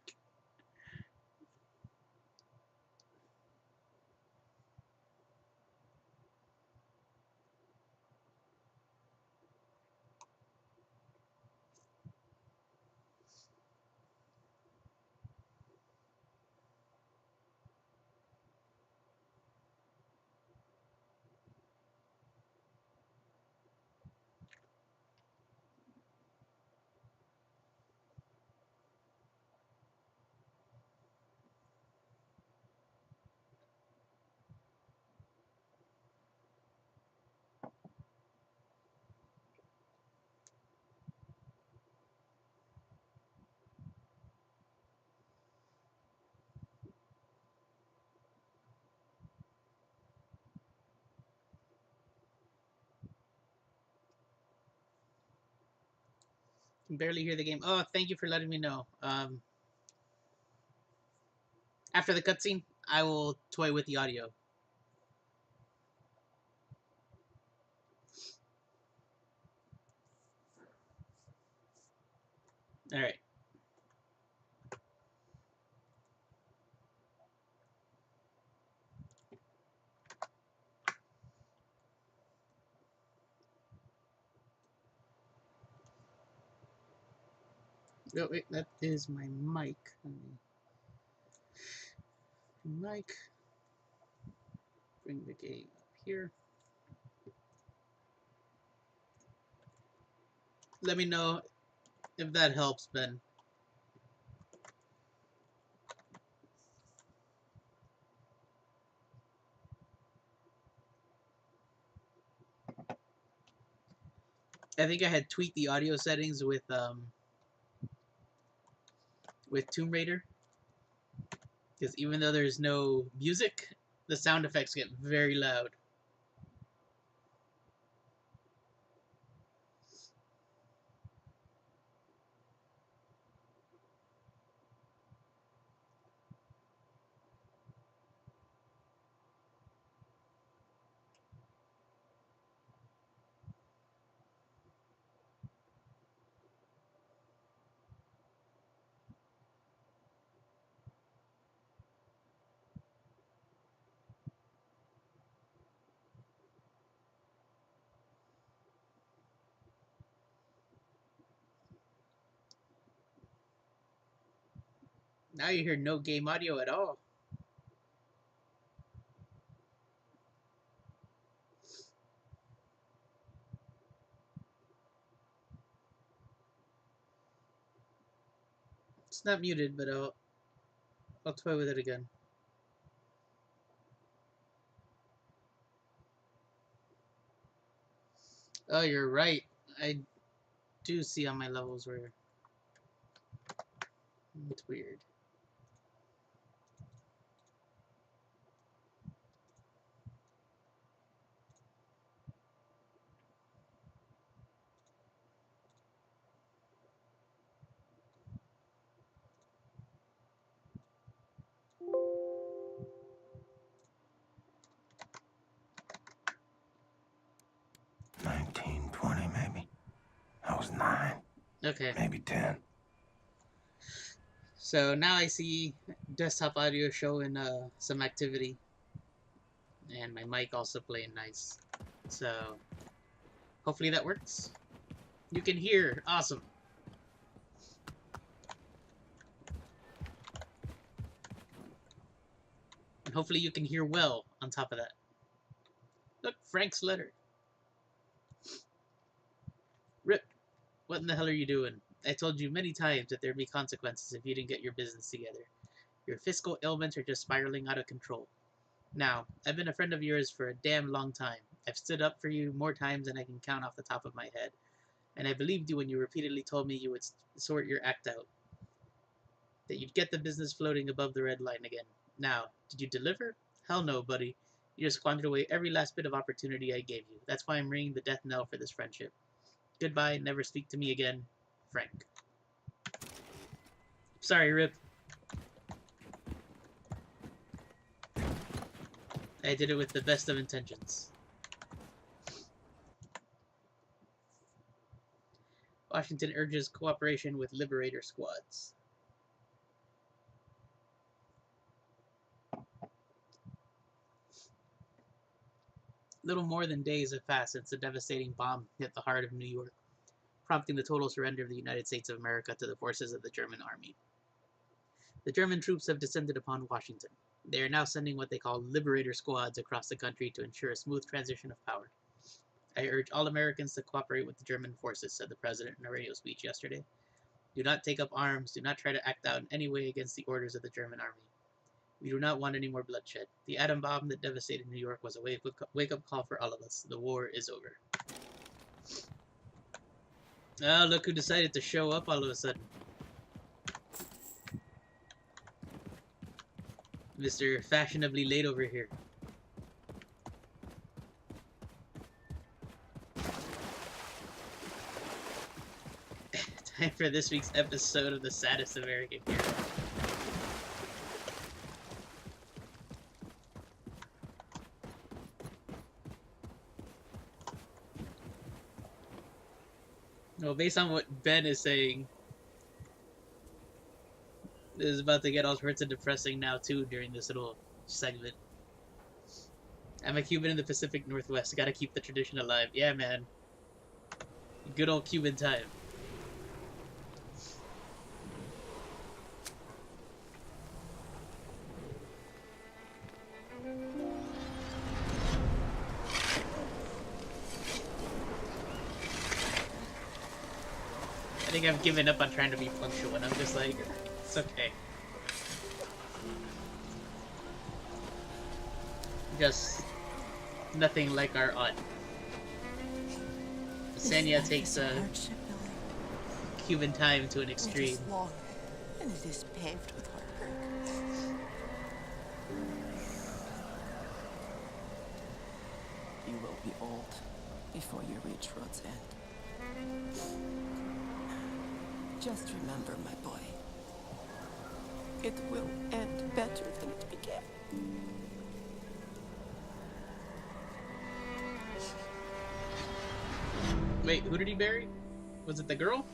Can barely hear the game. Oh, thank you for letting me know. After the cutscene, I will toy with the audio. All right. Oh, wait, that is my mic. Mic. Bring the game up here. Let me know if that helps, Ben. I think I had tweaked the audio settings with Tomb Raider, because even though there's no music, the sound effects get very loud. Now you hear no game audio at all. It's not muted, but I'll toy with it again. Oh, you're right. I do see on my levels where it's weird. Maybe. I was 9. Okay. Maybe 10. So now I see desktop audio showing some activity, and my mic also playing nice. So hopefully that works. You can hear. Awesome. And hopefully you can hear well on top of that. Look, Frank's letter. Rip, what in the hell are you doing? I told you many times that there'd be consequences if you didn't get your business together. Your fiscal ailments are just spiraling out of control. Now, I've been a friend of yours for a damn long time. I've stood up for you more times than I can count off the top of my head. And I believed you when you repeatedly told me you would sort your act out. That you'd get the business floating above the red line again. Now, did you deliver? Hell no, buddy. You just squandered away every last bit of opportunity I gave you. That's why I'm ringing the death knell for this friendship. Goodbye, never speak to me again. Frank. Sorry, Rip. I did it with the best of intentions. Washington urges cooperation with liberator squads. Little more than days have passed since the devastating bomb hit the heart of New York, prompting the total surrender of the United States of America to the forces of the German army. The German troops have descended upon Washington. They are now sending what they call liberator squads across the country to ensure a smooth transition of power. I urge all Americans to cooperate with the German forces, said the president in a radio speech yesterday. Do not take up arms. Do not try to act out in any way against the orders of the German army. We do not want any more bloodshed. The atom bomb that devastated New York was a wake-up call for all of us. The war is over. Oh, look who decided to show up all of a sudden. Mr. Fashionably late over here. time for this week's episode of the Saddest American Hero. Well, based on what Ben is saying, this is about to get all sorts of depressing now too during this little segment. I'm a Cuban in the Pacific Northwest. Gotta keep the tradition alive. Yeah, man. Good old Cuban time. I think I've given up on trying to be punctual, and I'm just like, it's okay. Just nothing like our aunt. Sanya takes a Cuban time to an extreme. It is long, and it is paved with heartbreak. You will be old before you reach road's end. Just remember, my boy, it will end better than it began. Wait, who did he bury? Was it the girl?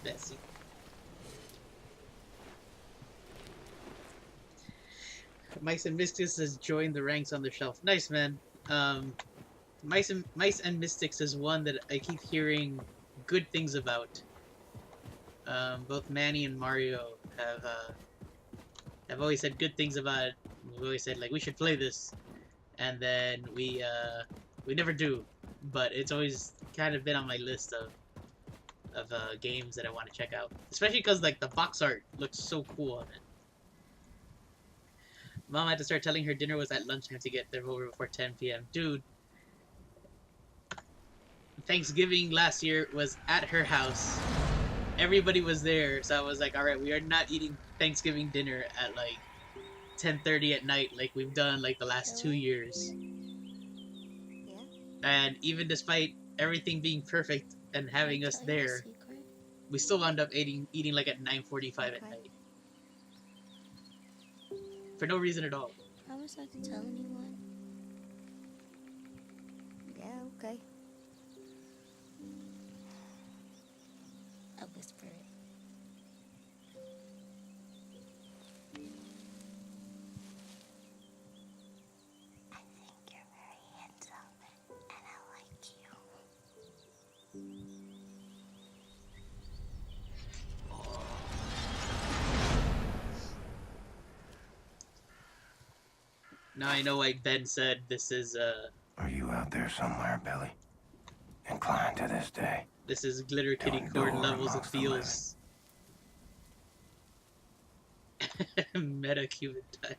Let's see. Mice and Mystics has joined the ranks on the shelf. Nice, man. Mice and Mystics is one that I keep hearing good things about. Both Manny and Mario have always said good things about it. We've always said like we should play this, and then we never do. But it's always kind of been on my list of games that I want to check out, especially because like the box art looks so cool on it. Mom had to start telling her dinner was at lunchtime to get there over before 10 p.m. Dude, Thanksgiving last year was at her house. Everybody was there, so I was like, all right, we are not eating Thanksgiving dinner at like 10:30 at night like we've done like the last 2 years. Yeah? And even despite everything being perfect and having us there, we still wound up eating like at 9:45 at night. For no reason at all. Promise not to tell anyone? Yeah, okay. I'll whisper it. I think you're very handsome, and I like you. Now I know why Ben said this is Are you out there somewhere, Billy? Inclined to this day. this is Glitter Kitty Don't Cord door levels of amongst the feels. Meta Cuban time.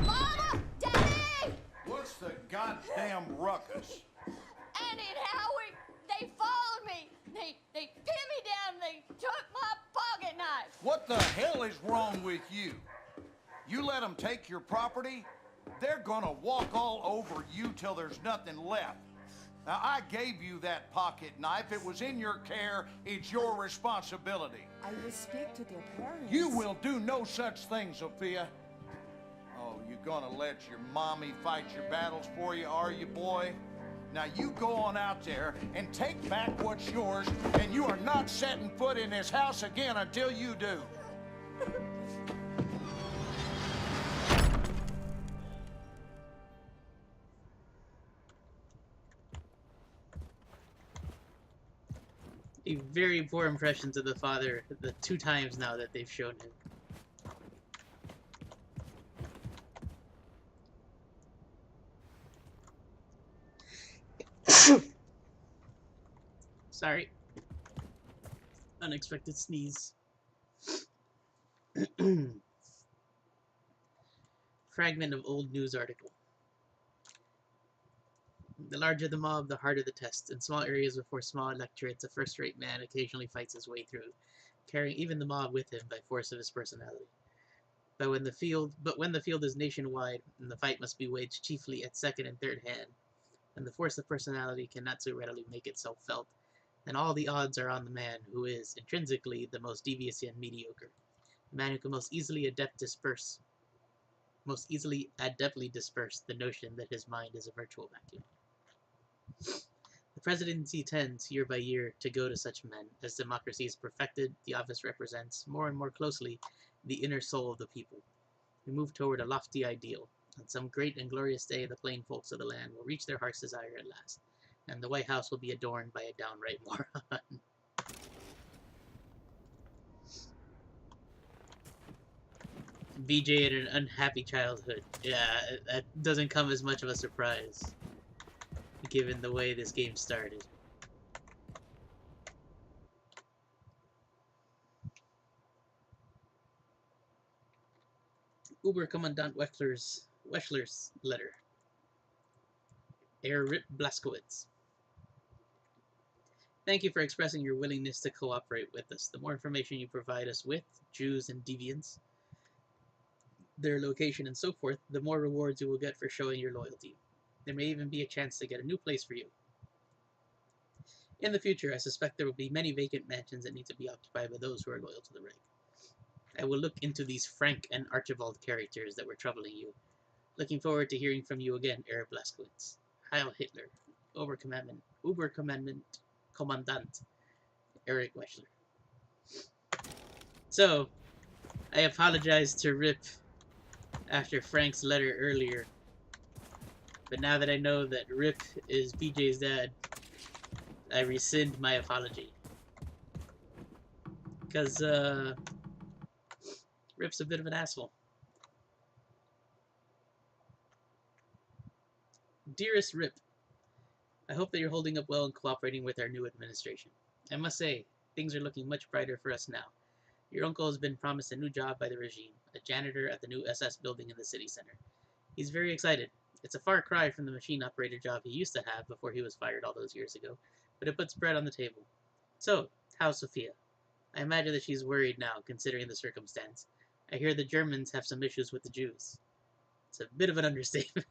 Mama! Daddy! What's the goddamn ruckus? Annie and Howie, they followed me. They pinned me down. They took my pocket knife. What the hell is wrong with you? You let them take your property? They're gonna walk all over you till there's nothing left. Now, I gave you that pocket knife. It was in your care. It's your responsibility. I will speak to their parents. You will do no such thing, Sophia. Oh, you gonna let your mommy fight your battles for you, are you, boy? Now you go on out there and take back what's yours, and you are not setting foot in this house again until you do. A very poor impression to the father the 2 times now that they've shown him. Sorry. Unexpected sneeze. Fragment of old news article. The larger the mob, the harder the test. In small areas before small electorates, a first-rate man occasionally fights his way through, carrying even the mob with him by force of his personality. But when the field is nationwide, and the fight must be waged chiefly at second and third hand, and the force of personality cannot so readily make itself felt, then all the odds are on the man who is, intrinsically, the most devious and mediocre, the man who can most easily adeptly disperse the notion that his mind is a virtual vacuum. The presidency tends, year by year, to go to such men. As democracy is perfected, the office represents more and more closely the inner soul of the people. We move toward a lofty ideal. On some great and glorious day, the plain folks of the land will reach their heart's desire at last, and the White House will be adorned by a downright moron. BJ had an unhappy childhood. Yeah, that doesn't come as much of a surprise, given the way this game started. Oberkommandant Wechsler's letter. Herr Rip Blaskowitz. Thank you for expressing your willingness to cooperate with us. The more information you provide us with, Jews and deviants, their location and so forth, the more rewards you will get for showing your loyalty. There may even be a chance to get a new place for you. In the future, I suspect there will be many vacant mansions that need to be occupied by those who are loyal to the Reich. I will look into these Frank and Archibald characters that were troubling you. Looking forward to hearing from you again, Herr Blaskowitz. Heil Hitler. Kommandant Eric Wechsler. So, I apologized to Rip after Frank's letter earlier, but now that I know that Rip is BJ's dad, I rescind my apology. Because, Rip's a bit of an asshole. Dearest Rip, I hope that you're holding up well and cooperating with our new administration. I must say, things are looking much brighter for us now. Your uncle has been promised a new job by the regime, a janitor at the new SS building in the city center. He's very excited. It's a far cry from the machine operator job he used to have before he was fired all those years ago, but it puts bread on the table. So, how's Sophia? I imagine that she's worried now, considering the circumstance. I hear the Germans have some issues with the Jews. It's a bit of an understatement.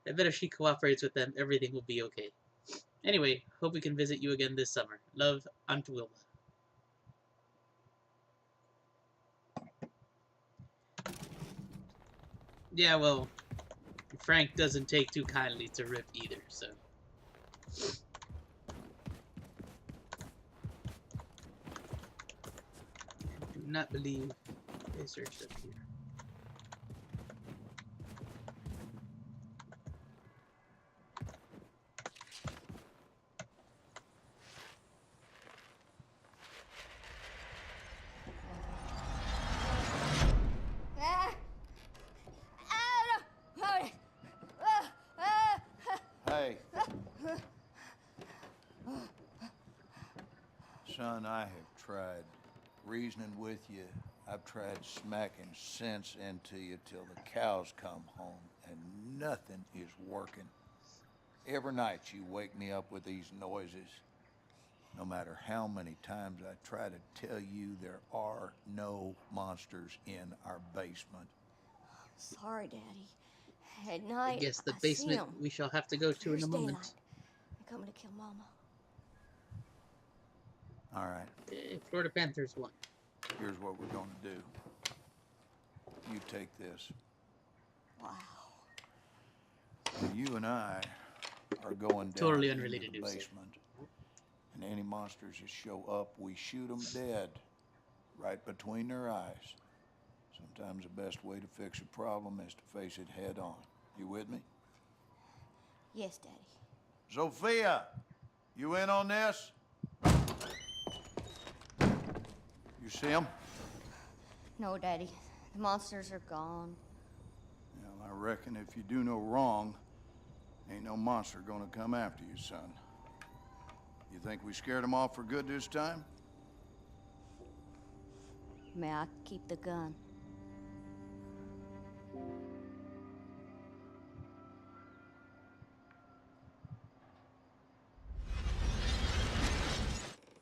I bet if she cooperates with them, everything will be okay. Anyway, hope we can visit you again this summer. Love, Aunt Wilma. Yeah, well, Frank doesn't take too kindly to Rip either, so. I do not believe they searched up here. Hey. Son, I have tried reasoning with you. I've tried smacking sense into you till the cows come home, and nothing is working. Every night you wake me up with these noises. No matter how many times I try to tell you there are no monsters in our basement. Sorry, Daddy. At night, I guess the see basement 'em. we shall have to go to in a First moment. daylight. They're coming to kill Mama. All right, Florida Panthers won. here's what we're gonna do. You take this. Wow. You and I are going down Totally into unrelated the news. basement. And any monsters that show up, we shoot them dead. Right between their eyes. Sometimes the best way to fix a problem is to face it head on. You with me? Yes, Daddy. Sophia, you in on this? You see them? No, Daddy. The monsters are gone. Well, I reckon if you do no wrong, ain't no monster gonna come after you, son. You think we scared him off for good this time? May I keep the gun?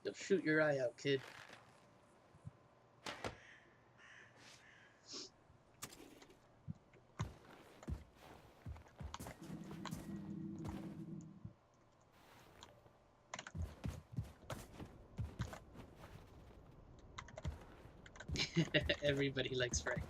You'll shoot your eye out, kid. Everybody likes Frank.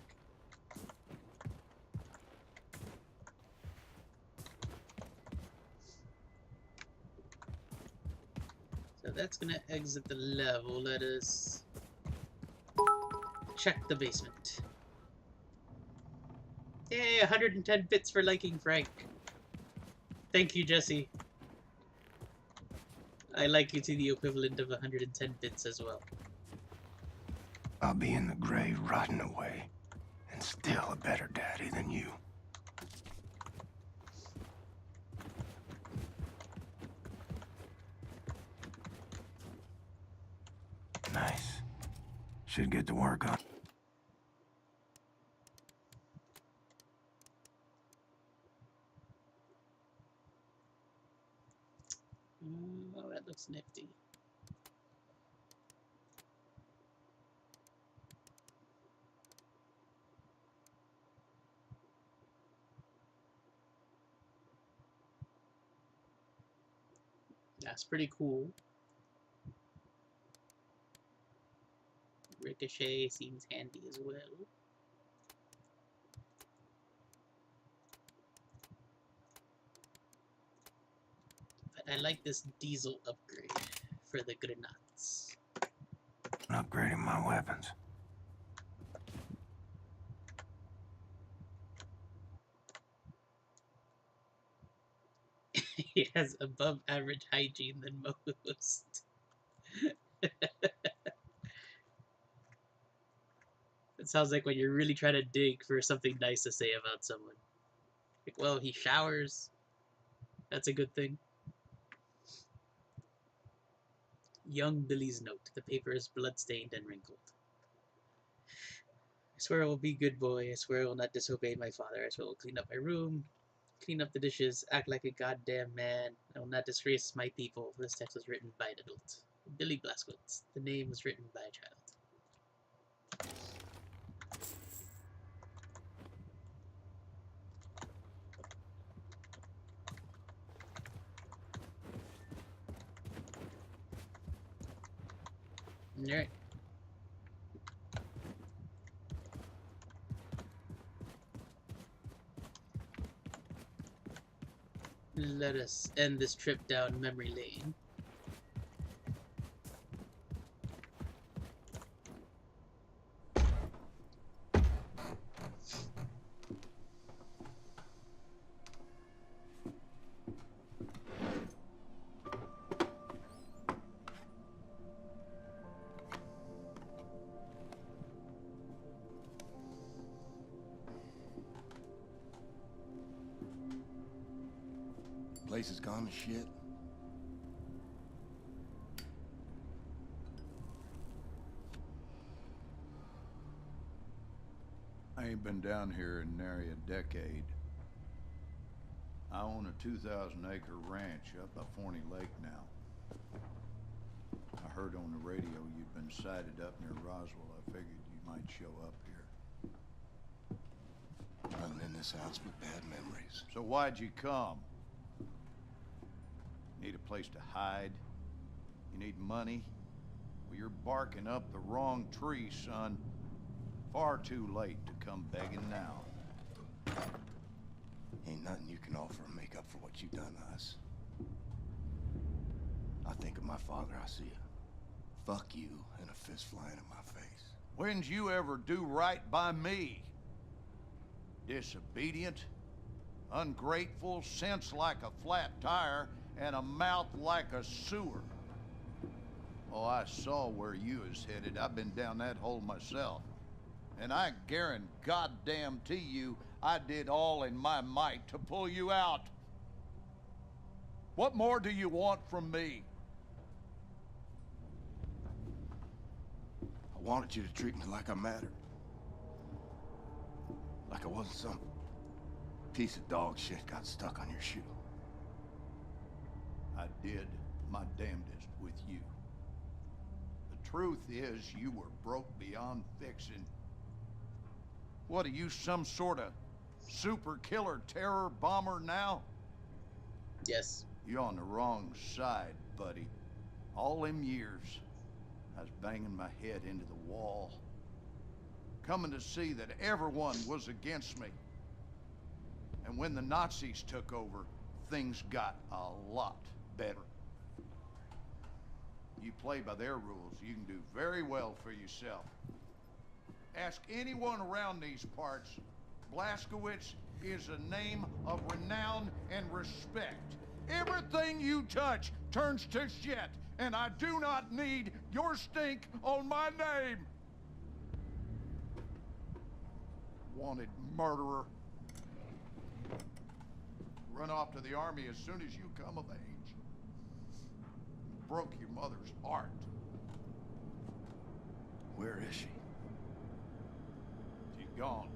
So that's gonna exit the level. Let us check the basement. Yay, 110 bits for liking Frank. Thank you, Jesse. I like you to the equivalent of 110 bits as well. I'll be in the grave rotting away, and still a better daddy than you. Nice. Should get to work on. Oh, that looks nifty. That's pretty cool. Ricochet seems handy as well. But I like this diesel upgrade for the grenades. Upgrading my weapons. He has above average hygiene than most. It sounds like when you're really trying to dig for something nice to say about someone. Like, well, he showers. That's a good thing. Young Billy's note. The paper is bloodstained and wrinkled. I swear I will be good boy. I swear I will not disobey my father. I swear I will clean up my room, clean up the dishes, act like a goddamn man. I will not disgrace my people. This text was written by an adult. Billy Blazkowicz. The name was written by a child. Alright. Let us end this trip down memory lane. Place has gone to shit. I ain't been down here in nary a decade. I own a 2,000-acre ranch up by Forney Lake now. I heard on the radio you'd been sighted up near Roswell. I figured you might show up here. Running in this house with bad memories. So why'd you come? Need a place to hide? You need money? Well, you're barking up the wrong tree, son. Far too late to come begging now. Ain't nothing you can offer to make up for what you done to us. I think of my father, I see a fuck you and a fist flying in my face. When'd you ever do right by me? Disobedient, ungrateful, sense like a flat tire, and a mouth like a sewer. Oh, I saw where you was headed. I've been down that hole myself. And I guarantee you, I did all in my might to pull you out. What more do you want from me? wanted you to treat me like I mattered. Like I wasn't some piece of dog shit got stuck on your shoe. I did my damnedest with you. The truth is, you were broke beyond fixing. What are you, some sort of super killer terror bomber now? Yes. You're on the wrong side, buddy. All them years, I was banging my head into the wall, coming to see that everyone was against me. And when the Nazis took over, things got a lot better. You play by their rules, you can do very well for yourself. Ask anyone around these parts. Blazkowicz is a name of renown and respect. Everything you touch turns to shit, and I do not need your stink on my name. Wanted murderer. Run off to the army as soon as you come of age. Broke your mother's heart. Where is she? She's gone.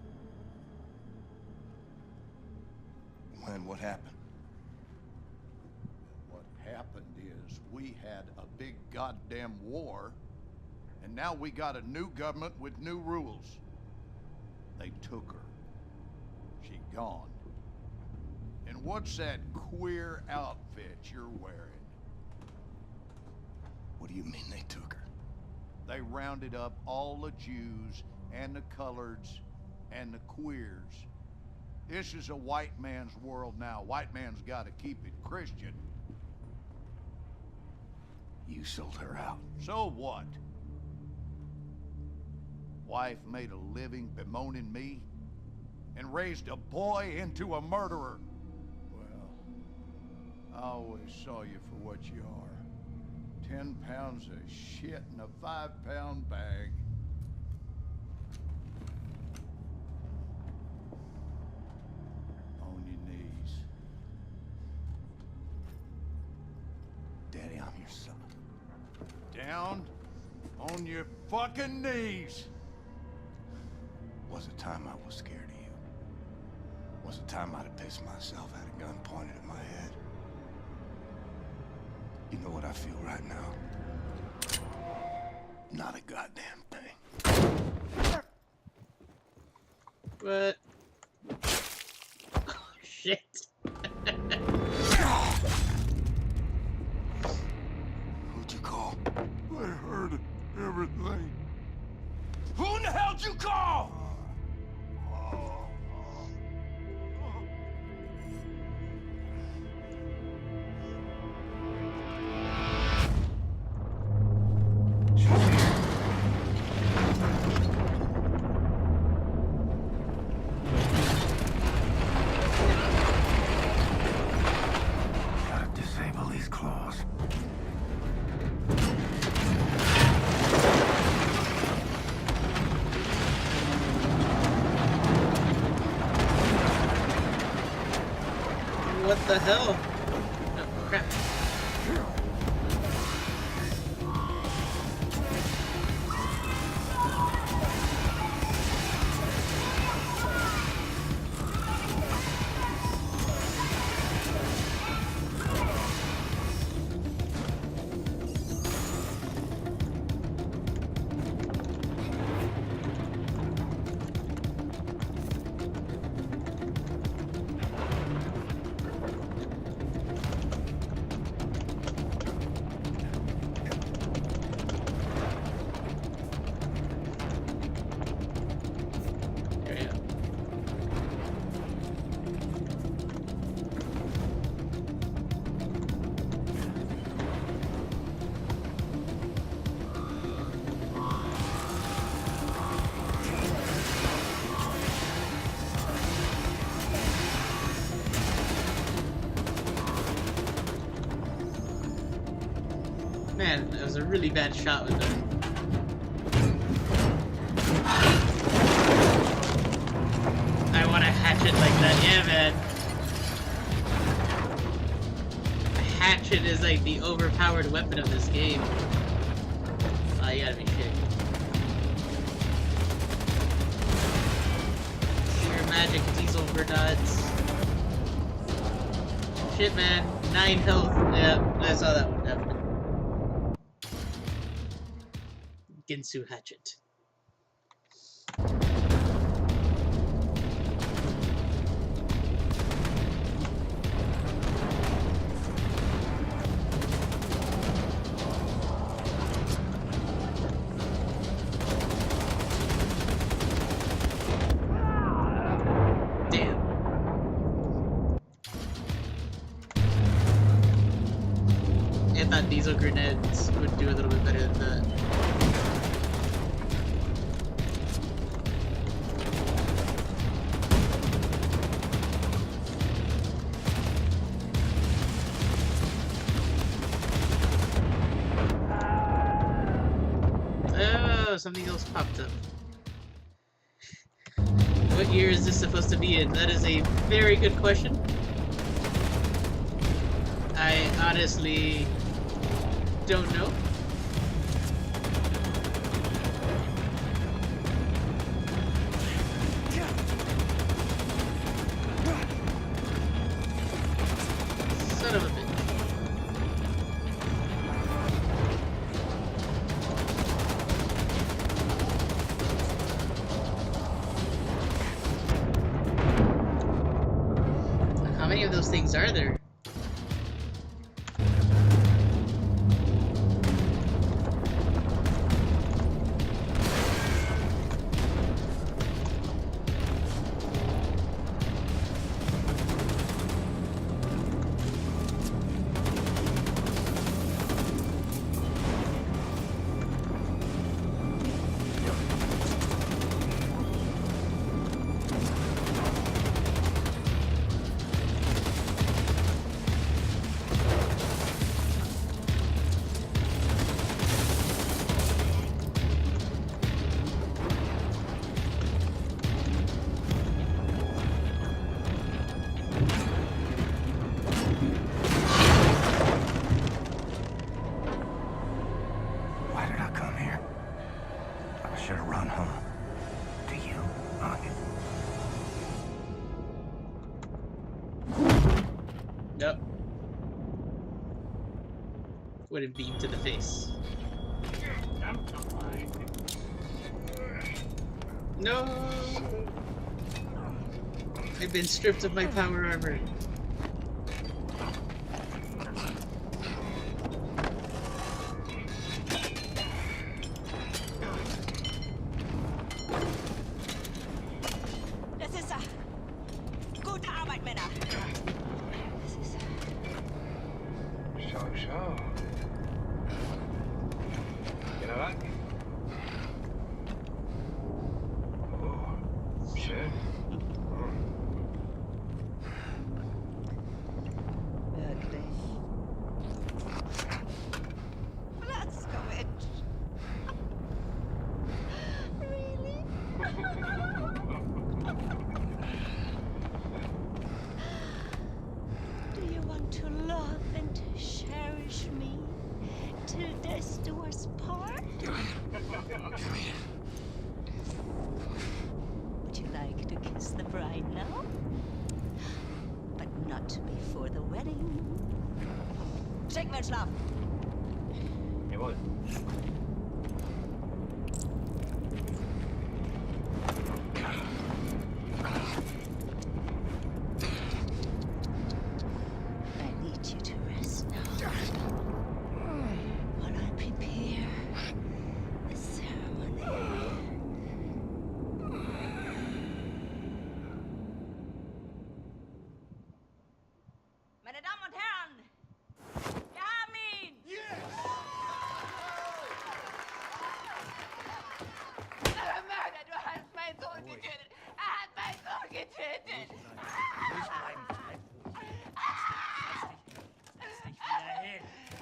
When? What happened? What happened is we had a big goddamn war, and now we got a new government with new rules. They took her. She gone. And what's that queer outfit you're wearing? What do you mean they took her? They rounded up all the Jews and the coloreds and the queers. This is a white man's world now. White man's got to keep it Christian. You sold her out. So what? Wife made a living bemoaning me and raised a boy into a murderer. Well, I always saw you for what you are. 10 pounds of shit in a 5-pound bag. On your knees. Daddy, I'm your son. Down on your fucking knees. Was a time I was scared of you. Was a time I'd have pissed myself, had a gun pointed at my head. You know what I feel right now? Not a goddamn thing. What? Oh, shit. Who'd you call? I heard everything. Who in the hell'd you call? Gotta disable these claws. What the hell? Oh, crap. Man, that was a really bad shot with them. I want a hatchet like that, yeah, man. A hatchet is like the overpowered weapon of this game. Oh, you gotta be shitting. nods. Shit, man. 9 health. Yeah, I saw that one, definitely. Ginsu Hatchet. I thought diesel grenades would do a little bit better than that. Oh, something else popped up. What year is this supposed to be in? That is a very good question. I honestly don't know. Son of a bitch. How many of those things are there? Why did I come here? I should have run home. To you, Anya. Nope. Wouldn't beam to the face. No! I've been stripped of my power armor. Das ist er. Gute Arbeit, Männer. Das ist er. Schau. General? Oh, schön. Wirklich. Platzgewitsch. Really? Do you want to love and cherish me till death do us part? Would you like to kiss the bride now? But not before the wedding. Schicken wir in Schlaf. Jawohl. I need you to rest now. While I prepare the ceremony. Meine Damen und Herren, wir haben ihn! Mörder, du hast meinen Sohn getötet! Er hat meinen Sohn getötet!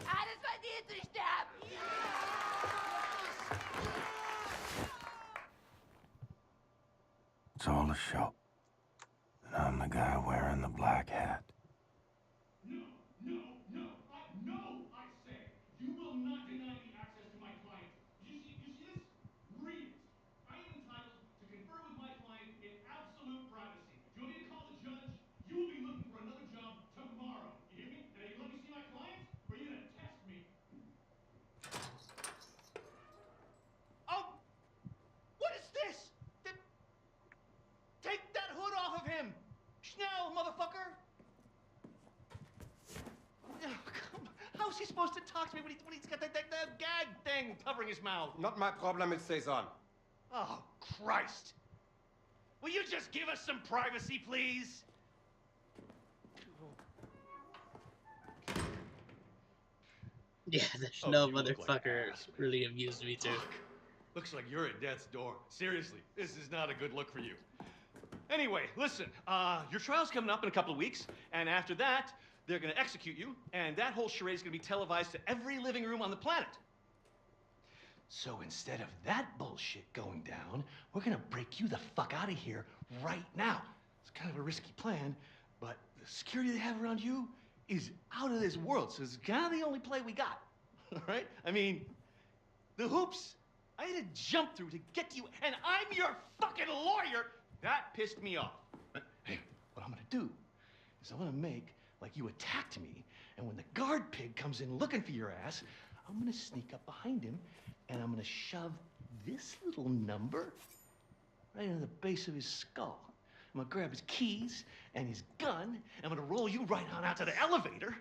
Alles verdient zu sterben! It's all a show. And I'm the guy wearing the black hat. No, I say. You will not deny me access to my client. You see this? Read it. I am entitled to confer with my client in absolute privacy. Do you want me to call the supposed to talk to me when he's got that gag thing covering his mouth? Not my problem, it stays on. Oh, Christ. Will you just give us some privacy, please? Yeah, the Oh, Schnell you look like motherfucker ass, man. really amused me too. Fuck. Looks like you're at death's door. Seriously, this is not a good look for you. Anyway, listen, your trial's coming up in a couple of weeks, and after that, they're gonna execute you, and that whole charade is gonna be televised to every living room on the planet. So instead of that bullshit going down, we're gonna break you the fuck out of here right now. It's kind of a risky plan, but the security they have around you is out of this world, so it's kind of the only play we got. All right? I mean, the hoops I had to jump through to get to you, and I'm your fucking lawyer. That pissed me off. Hey, what I'm gonna do is I'm gonna make like you attacked me, and when the guard pig comes in looking for your ass, I'm gonna sneak up behind him, and I'm gonna shove this little number right into the base of his skull. I'm gonna grab his keys and his gun, and I'm gonna roll you right on out to the elevator,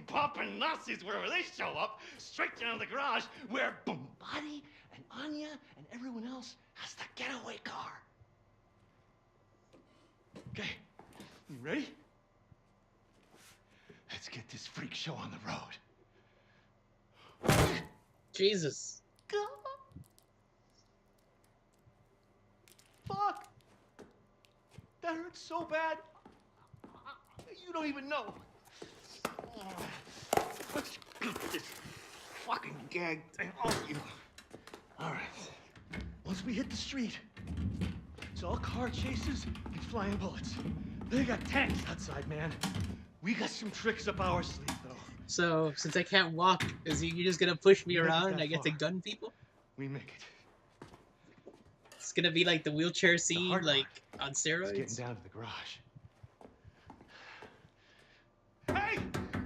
popping Nazis wherever they show up, straight down to the garage where Bombati and Anya and everyone else has the getaway car. Okay, you ready? Let's get this freak show on the road. Jesus. God. Fuck. That hurts so bad. You don't even know. Let's beat this fucking gag thing off you. All right. Once we hit the street, it's all car chases and flying bullets. They got tanks outside, man. We got some tricks up our sleeve, though. So, since I can't walk, is he just gonna push me We make it around and that I get to far. gun people? We make it. It's gonna be like the wheelchair The scene, hard like part on is getting steroids. down to the garage. Hey!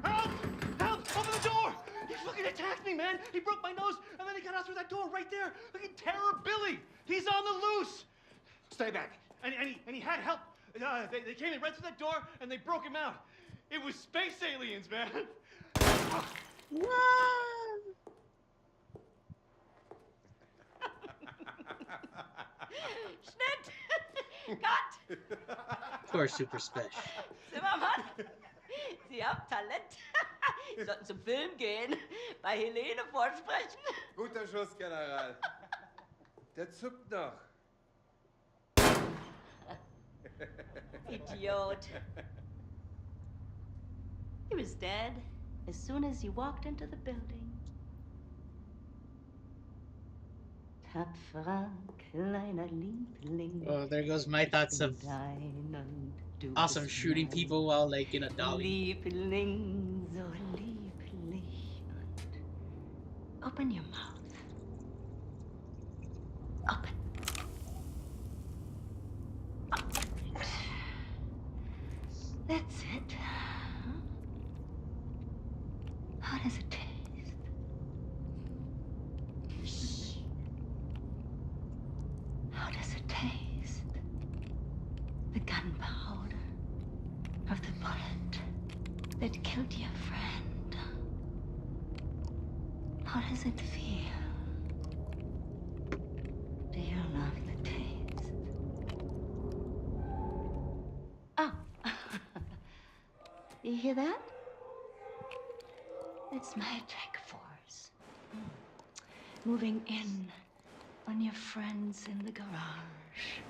Help! Help! Open the door! He fucking attacked me, man! He broke my nose, and then he got out through that door right there! Look at Terror Billy! He's on the loose! Stay back. And he had help. They came in right through that door, and they broke him out. It was space aliens, man! Schnitt! Cut! Of course, super special. Zimmermann, Sie haben Talent. Sollten zum Film gehen, bei Helene vorsprechen. Guter Schuss, General. Der zuckt noch. Idiot. He was dead as soon as you walked into the building. Tapferer kleiner Liebling. Oh, there goes my thoughts of awesome shooting people while like in a dolly. Liebling, so lieblich. Und open your mouth. Open. Open it. That's it. How does it taste? Shh. How does it taste? The gunpowder of the bullet that killed your friend. How does it feel? Do you love the taste? Oh. You hear that? It's magic force. Moving in on your friends in the garage.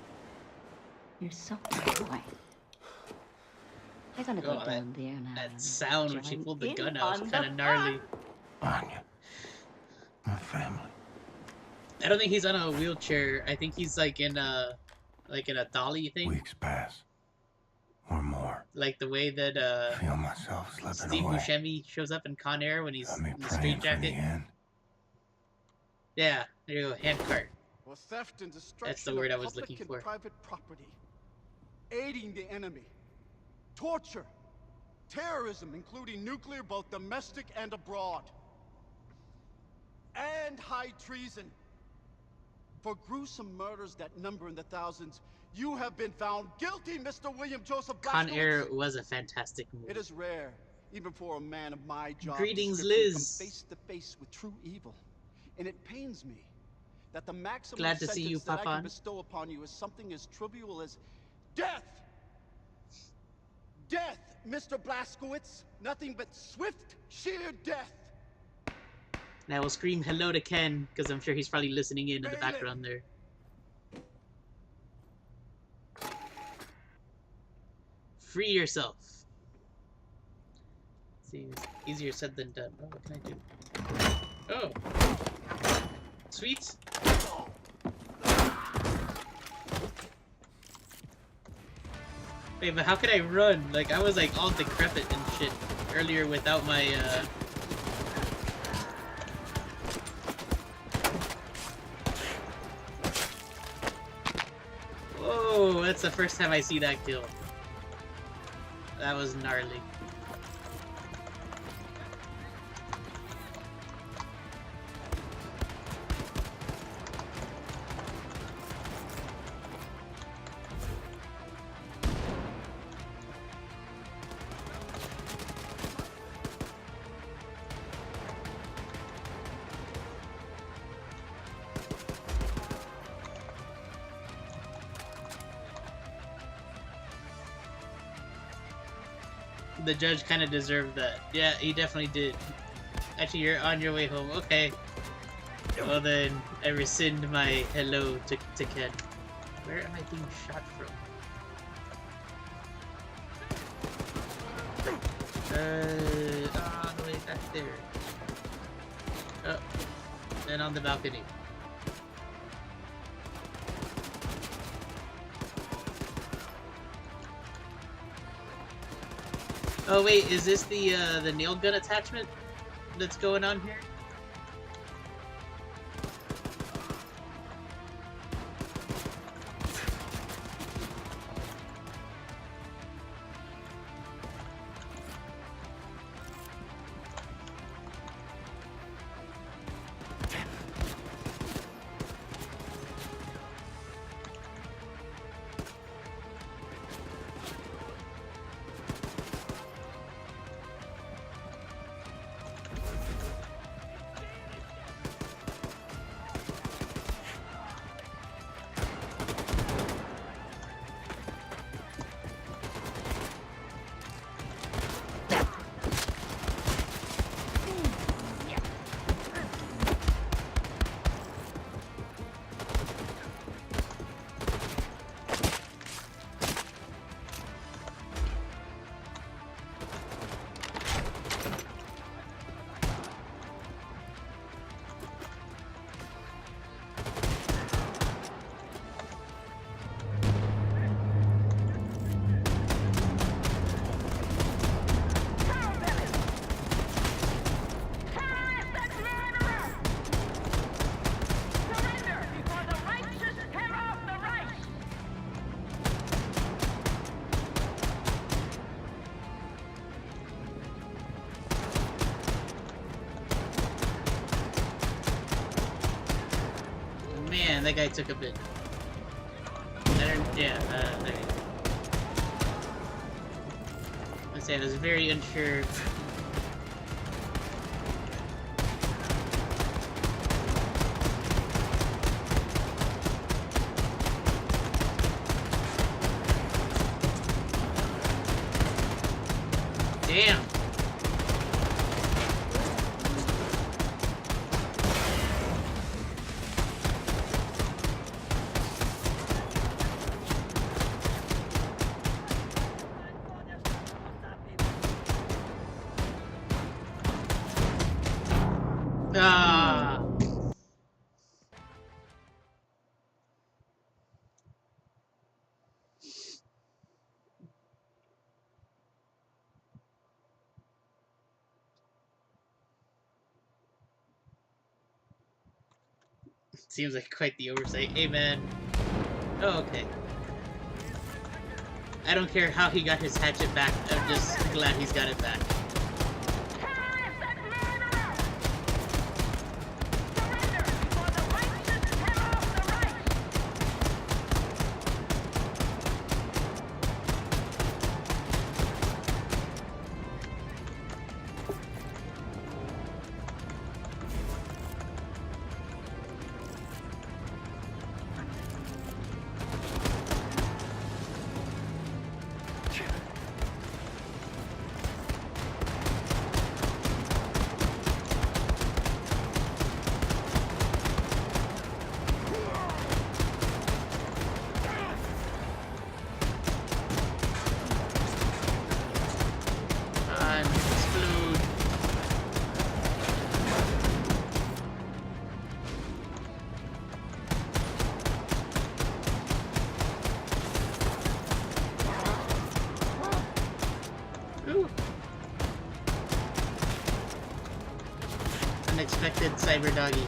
You're so boy. I'm gonna go Oh, down there now. That sound when she Join pulled the in gun out on was the kind of gnarly. fun. Anya. My family. I don't think he's on a wheelchair. I think he's like in a dolly thing. Weeks pass. Or more. Like the way that Feel myself slipping Steve away. Buscemi shows up in Con Air when he's Got me in the praying street for the jacket. end. Yeah, there you go, handcart. Or theft and destruction That's the word of I was public looking and for. private property, aiding the enemy, torture, terrorism, including nuclear, both domestic and abroad, and high treason. For gruesome murders that number in the thousands, you have been found guilty, Mr. William Joseph Con Air Blazkowicz. was a fantastic movie. It is rare even for a man of my job Greetings, description, Liz. come face to face with true evil. And it pains me that the maximum Glad to see you, sentence that I can Papan. bestow upon you is something as trivial as death. Death, Mr. Blazkowicz. Nothing but swift, sheer death. And I will scream hello to Ken, because I'm sure he's probably listening in the Bailiff. background there. Free yourself. Seems easier said than done. Oh, what can I do? Oh. Sweet. Wait, but how could I run? Like, I was like all decrepit and shit earlier without my, Whoa, that's the first time I see that kill. That was gnarly. The judge kind of deserved that. Yeah, he definitely did. Actually, you're on your way home. Okay. Well then, I rescind my hello to Ken. Where am I being shot from? All the way back there. Oh, and on the balcony. Oh wait, is this the nail gun attachment that's going on here? Man, that guy took a bit. Yeah, let's say I was very unsure. Damn. Ah. Seems like quite the oversight. Hey, man. Oh, okay. I don't care how he got his hatchet back. I'm just glad he's got it back. infected cyber doggy.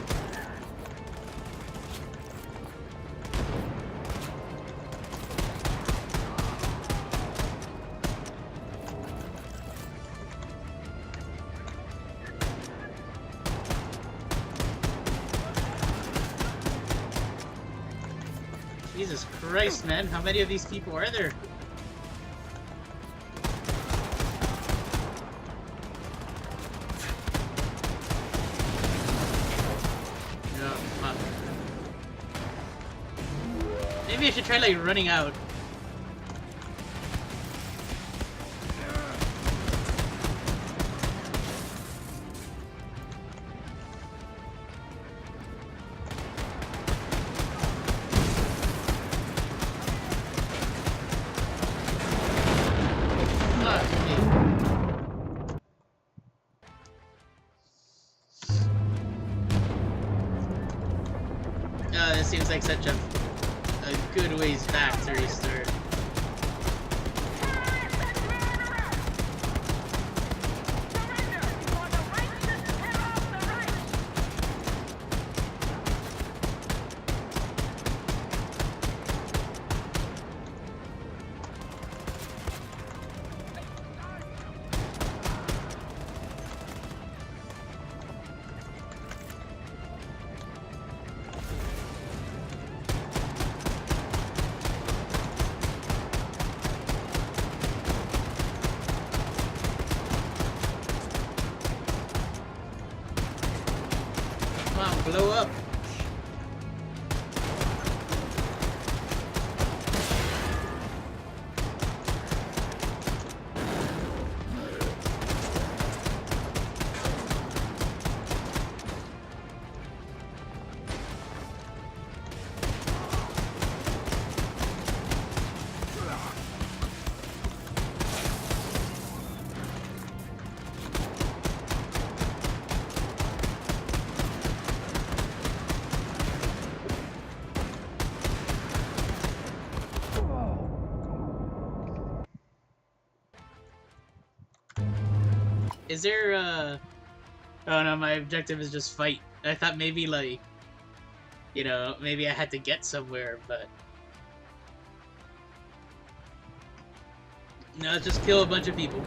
Jesus Christ, man. How many of these people are there? Oh, fuck. Maybe I should try, like, running out. This seems like such a good ways back to restart. Blow up. Is there oh no, my objective is just fight. I thought maybe, like, you know, maybe I had to get somewhere, but no, just kill a bunch of people.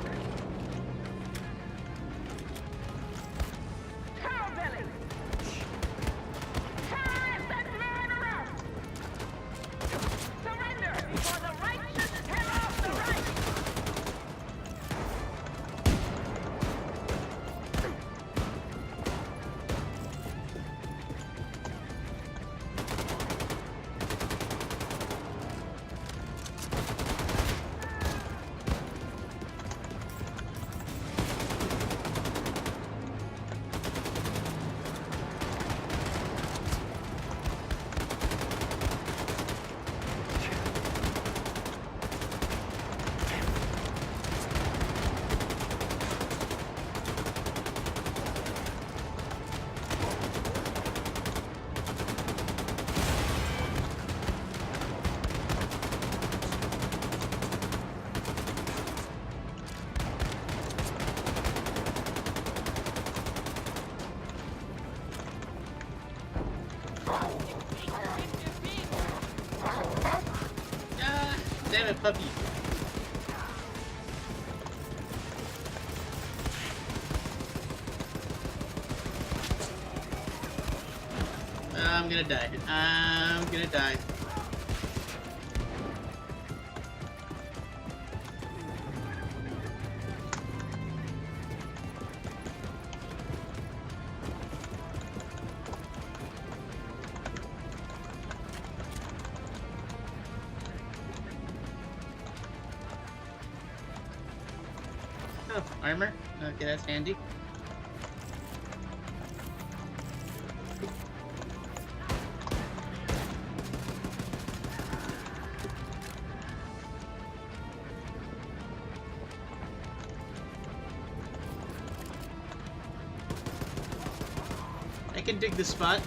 Damn it, puppy. I'm gonna die. I'm gonna die. Oh, armor? Okay, that's handy. I can dig the spot.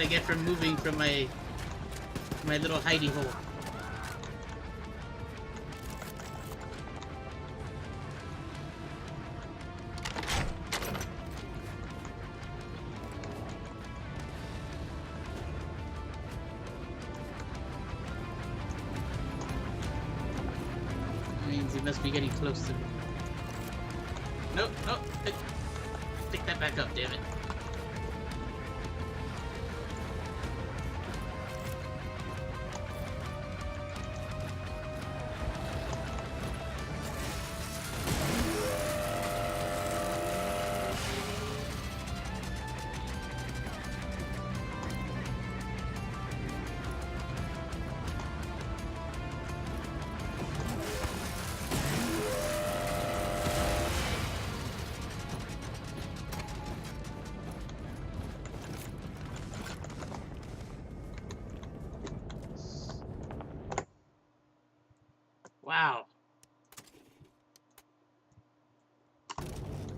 I get from moving from my little hidey hole. Means he must be getting close to me. Nope, nope. Pick that back up, damn it. Wow.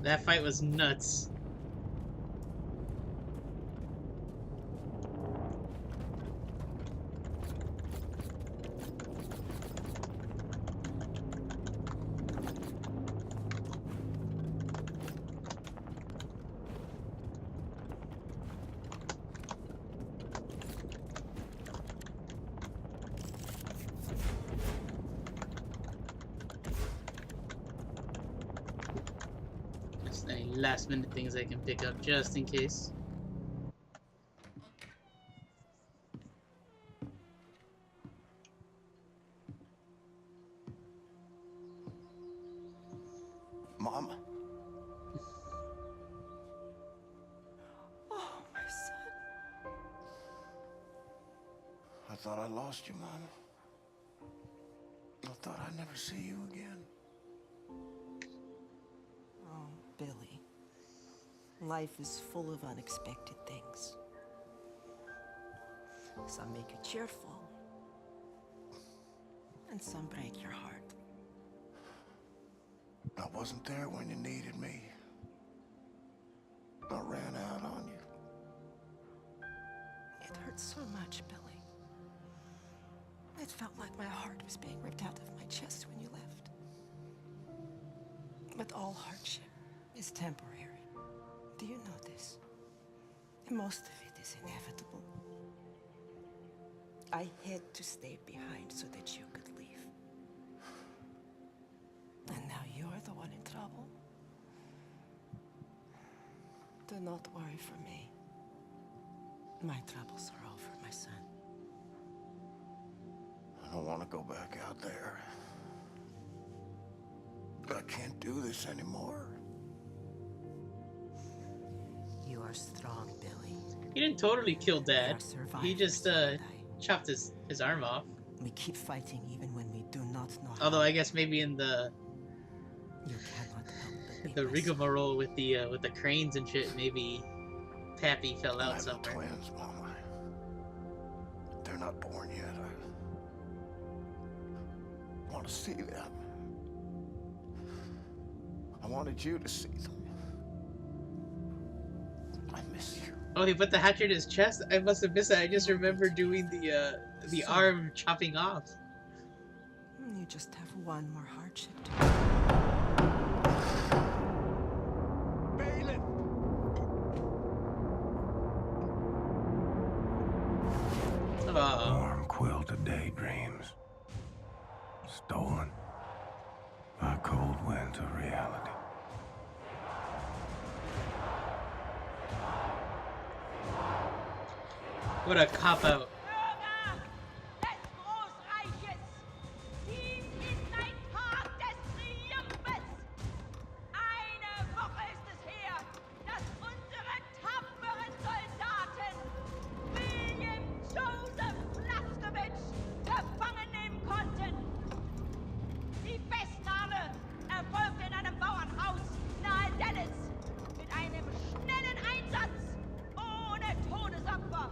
That fight was nuts. Just any last minute things I can pick up just in case. Mom? Oh, my son. I thought I lost you, Mom. I thought I'd never see you again. Oh, Billy. Life is full of unexpected things. Some make you cheerful, and some break your heart. I wasn't there when you needed me. I ran out on you. It hurt so much, Billy. It felt like my heart was being ripped out of my chest when you left. But all hardship is temporary. Do you know this? Most of it is inevitable. I had to stay behind so that you could leave. And now you're the one in trouble. Do not worry for me. My troubles are over, my son. I don't want to go back out there. I can't do this anymore. You are strong, Billy. He didn't totally kill Dad. He just survivors, chopped his arm off. We keep fighting even when we do not know how. Although I guess maybe in the You cannot help but be the my rigmarole with the cranes and shit, maybe Pappy fell I out have somewhere. twins, Mama. They're not born yet. I want to see them. I wanted you to see them. I miss you. Oh, he put the hatchet in his chest? I must have missed that. I just remember doing the arm chopping off. You just have one more hardship to Bailiff! Oh. Warm quilted daydreams. Stolen by cold winds of reality. What a cop-out. Bürger des Großreiches, dies ist ein Tag des Triumphes. Eine Woche ist es her, dass unsere tapferen Soldaten William Joseph Laskowitz gefangen nehmen konnten. Die Festnahme erfolgte in einem Bauernhaus nahe Dallas mit einem schnellen Einsatz ohne Todesopfer.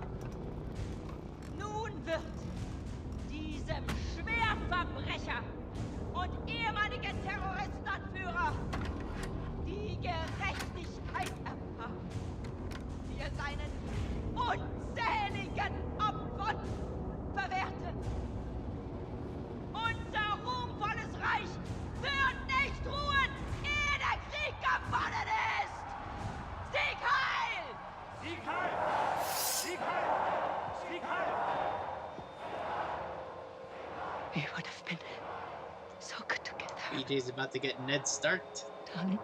BJ's about to get Ned Starked. Darling,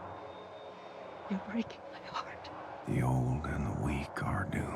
you're breaking my heart. The old and the weak are doomed.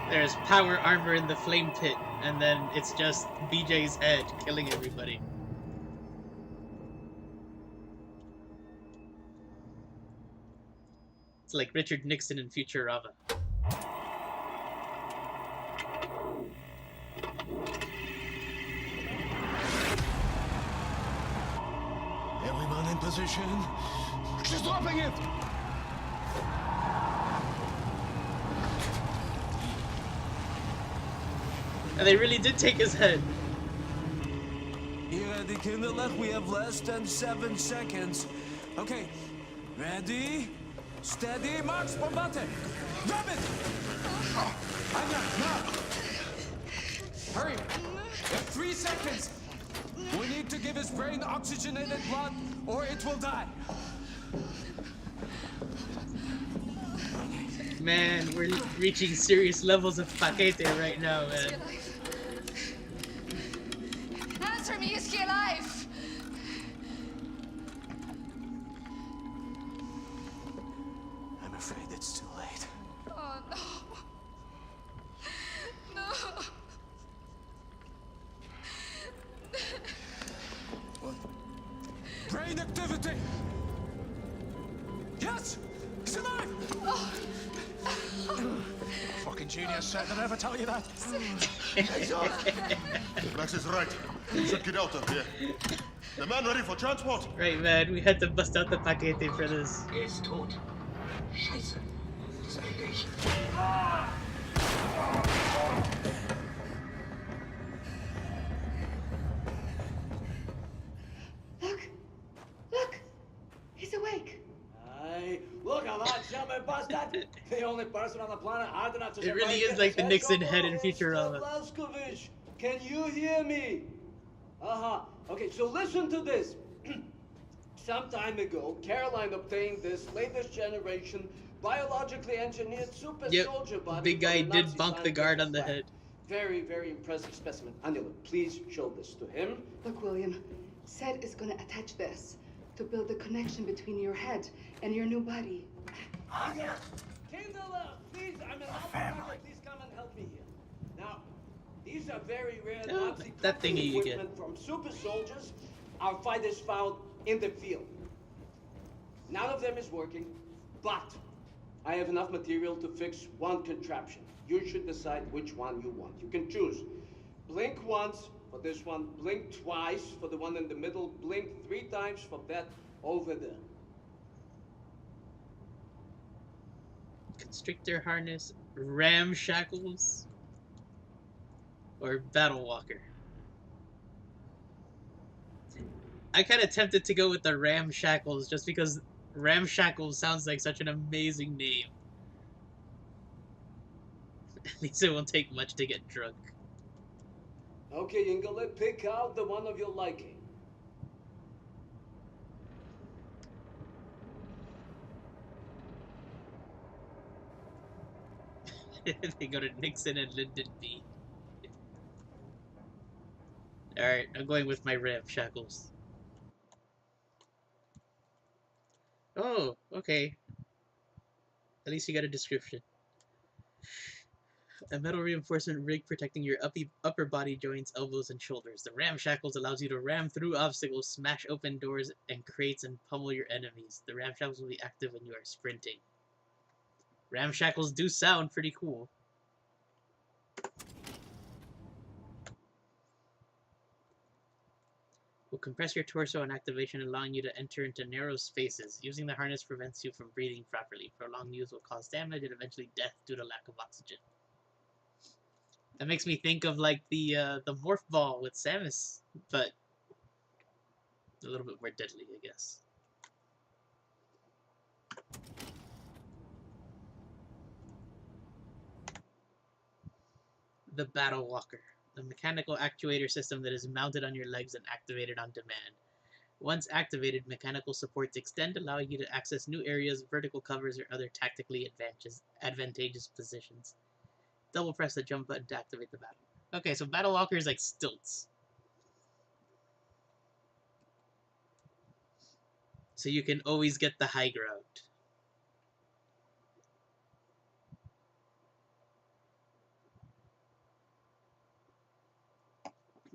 There's power armor in the flame pit, and then it's just BJ's head killing everybody. It's like Richard Nixon in Futurama. Everyone in position. She's dropping it! And they really did take his head. Hier, die kinderlijk, we have less than 7 seconds. Okay, ready, steady, march, bombate. Grab it! Anya, now! Hurry! You have 3 seconds! We need to give his brain oxygenated blood, or it will die. Man, we're reaching serious levels of paquete right now, man. Answer me, is he alive? I'm afraid it's too late. Oh no. No. What? Brain activity! Yes! He's alive! Fucking genius, sir. Did I ever tell you that? Max is right. We should get out of here. The man ready for transport? Right, man, we had to bust out the paquete for this. Er ist tot. Scheiße. Sei ich. Look! He's awake. Hey, look at that Sherpa bastard! The only person on the planet hard enough to It really is like the Nixon head in Futurama. Blaskovich, can you hear me? Okay, so listen to this. Some time ago, Caroline obtained this latest generation biologically engineered super soldier body. Big guy did bonk the guard on the head. Very, very impressive specimen. Angela, please show this to him. Look, William, Seth is gonna attach this to build the connection between your head and your new body. Kindle, please, I'm an family. Please come and help me here. Now, these are very rare Nazi that thingy you get. equipment from super soldiers our fighters found in the field. None of them is working, but I have enough material to fix one contraption. You should decide which one you want. You can choose. Blink once for this one, blink twice for the one in the middle, blink 3 times for that over there. Constrictor harness, ram shackles, or battle walker. I kind of tempted to go with the ram shackles just because ram shackles sounds like such an amazing name. At least it won't take much to get drunk. Okay, Ingele, pick out the one of your liking. They go to Nixon and Lyndon B. Alright, I'm going with my ram shackles. Oh, okay. At least you got a description. A metal reinforcement rig protecting your upper body joints, elbows, and shoulders. The ram shackles allows you to ram through obstacles, smash open doors and crates, and pummel your enemies. The ram shackles will be active when you are sprinting. Ram shackles do sound pretty cool. Will compress your torso on activation, allowing you to enter into narrow spaces. Using the harness prevents you from breathing properly. Prolonged use will cause damage and eventually death due to lack of oxygen. That makes me think of like the morph ball with Samus, but A little bit more deadly, I guess. The Battle Walker, a mechanical actuator system that is mounted on your legs and activated on demand. Once activated, mechanical supports extend, allowing you to access new areas, vertical covers, or other tactically advantageous positions. Double press the jump button to activate the battle. Okay, so Battle Walker is like stilts. So you can always get the high ground.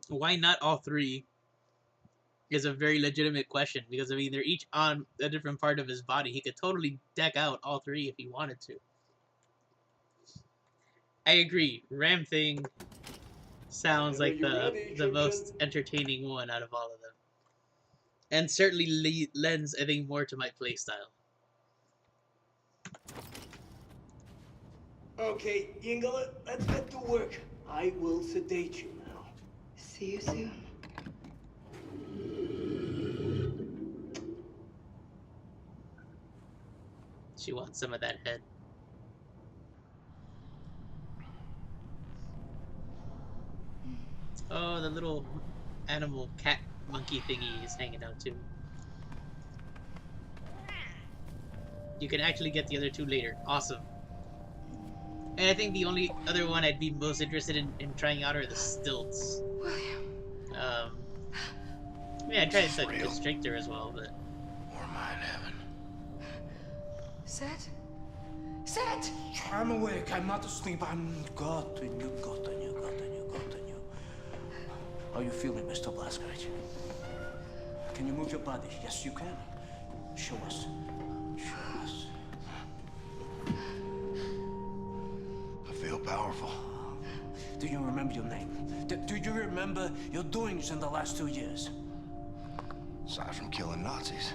Why not all three is a very legitimate question, because I mean they're each on a different part of his body. He could totally deck out all three if he wanted to. I agree. Ram Thing sounds like the most entertaining one out of all of them, and certainly lends I think more to my playstyle. Okay, Ingela, let's get to work. I will sedate you now. See you soon. She wants some of that head. Oh, the little animal cat monkey thingy is hanging out too. You can actually get the other two later. Awesome. And I think the only other one I'd be most interested in trying out are the stilts. Yeah, I tried the constrictor as well, but... Or am I in heaven? Set? Set! I'm awake. I'm not asleep. I'm gotten you. How are you feeling, Mr. Blazkowicz? Can you move your body? Yes, you can. Show us. Show us. I feel powerful. Do you remember your name? Do you remember your doings in the last 2 years? Aside from killing Nazis.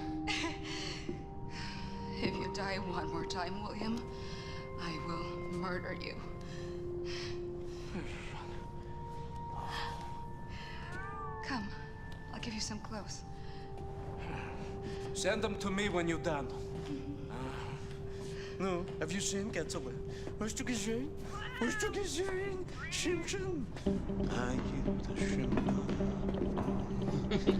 If you die one more time, William, I will murder you. Come, I'll give you some clothes. Send them to me when you're done. No, have you seen Getaway? Hast du gesehen? Hast du gesehen? Shimshim. I am the Shimpa.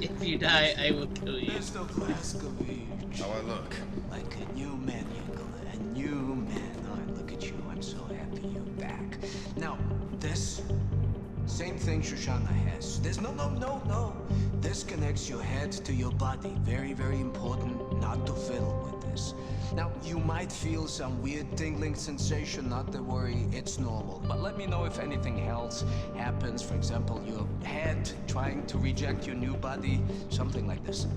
If you die, I will kill you. Mr. Blazkowicz. How I look? Like a new man, Ingela. A new man. Oh, look at you. I'm so happy you're back. Now, this same thing Shoshana has. There's no. This connects your head to your body. Very, very important not to fiddle with this. Now, you might feel some weird tingling sensation. Not to worry, it's normal. But let me know if anything else happens. For example, your head trying to reject your new body. Something like this.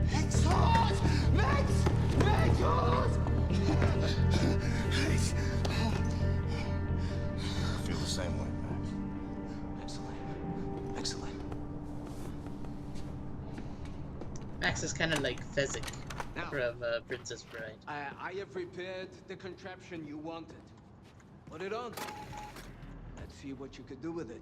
It's hot! It's hot! I feel the same way, Max. Excellent. Max is kind of like Fezzik from Princess Bride. I have prepared the contraption you wanted. Put it on. Let's see what you could do with it.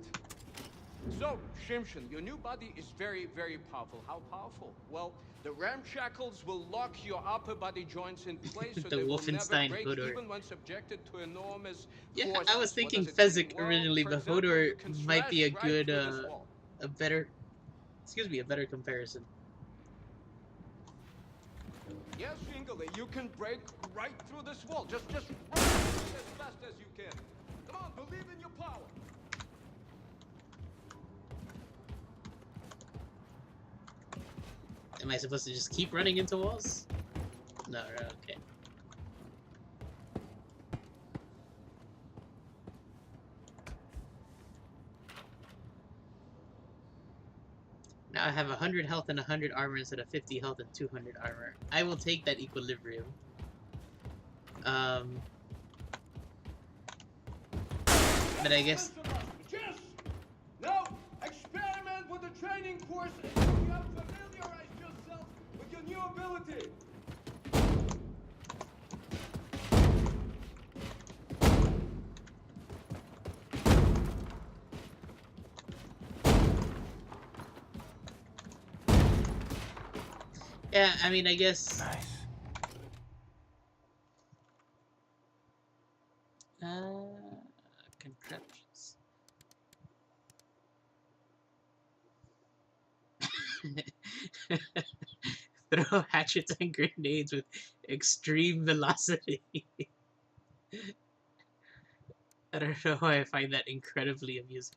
So, Shimshon, your new body is very, very powerful. How powerful? Well, the ramshackles will lock your upper body joints in place so The they will Wolfenstein never break Hodor. even when subjected to enormous Yeah, forces. I was thinking What does it Fezzik mean? Well, originally, for but example, Hodor you can might be a slash good, right through this wall. a better comparison. Yes, Ingele, you can break right through this wall. Just run as fast as you can. Come on, believe in your power. Am I supposed to just keep running into walls? No, okay. Now I have 100 health and 100 armor instead of 50 health and 200 armor. I will take that equilibrium. But I guess... Now, experiment with the training course until you have familiarized yourself with your new ability. Yeah, I mean, I guess. Nice. Contraptions. Throw hatchets and grenades with extreme velocity. I don't know why I find that incredibly amusing.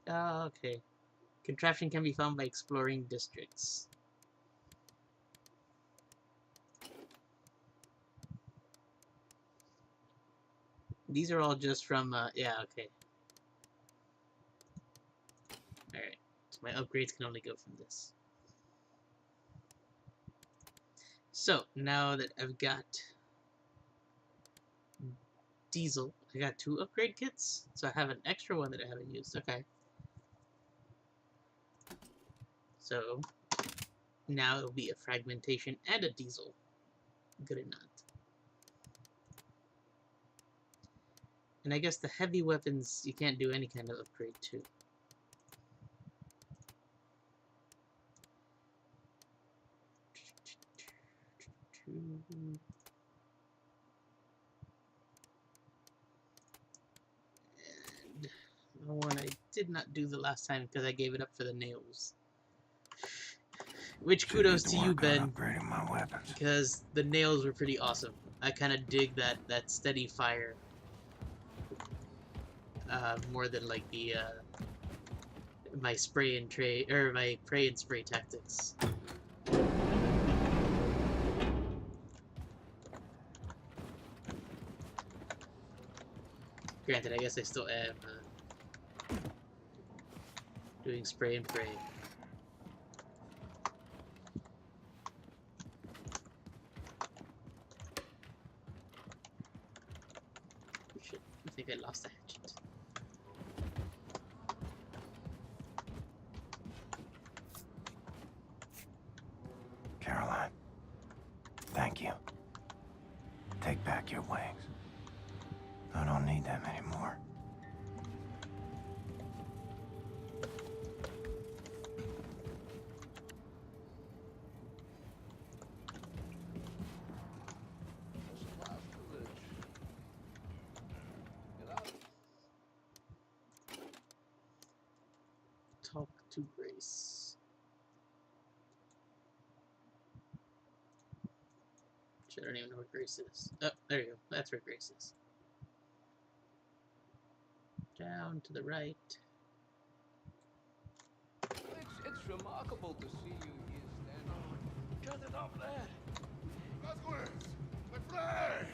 Oh, okay. Contraption can be found by exploring districts. These are all just from, yeah, okay. Alright, so my upgrades can only go from this. So, now that I've got Diesel, I got 2 upgrade kits, so I have an extra one that I haven't used, okay. So, now it'll be a fragmentation and a Diesel. Good or not. And I guess the heavy weapons, you can't do any kind of upgrade to. And the one I did not do the last time because I gave it up for the nails. Which kudos to you, Ben, upgrading my weapons. because the nails were pretty awesome. I kind of dig that steady fire more than like the my spray and tray or my pray and spray tactics. Granted, I guess I still am doing spray and pray. Shit, I think I lost the hatchet. Caroline, thank you. Take back your wings. I don't need them anymore. Talk to Grace. Shit, I don't even know where Grace is. Oh, there you go. That's where Grace is. Down to the right. It's remarkable to see you here standing. Cut it up there. Vasquez, my friend!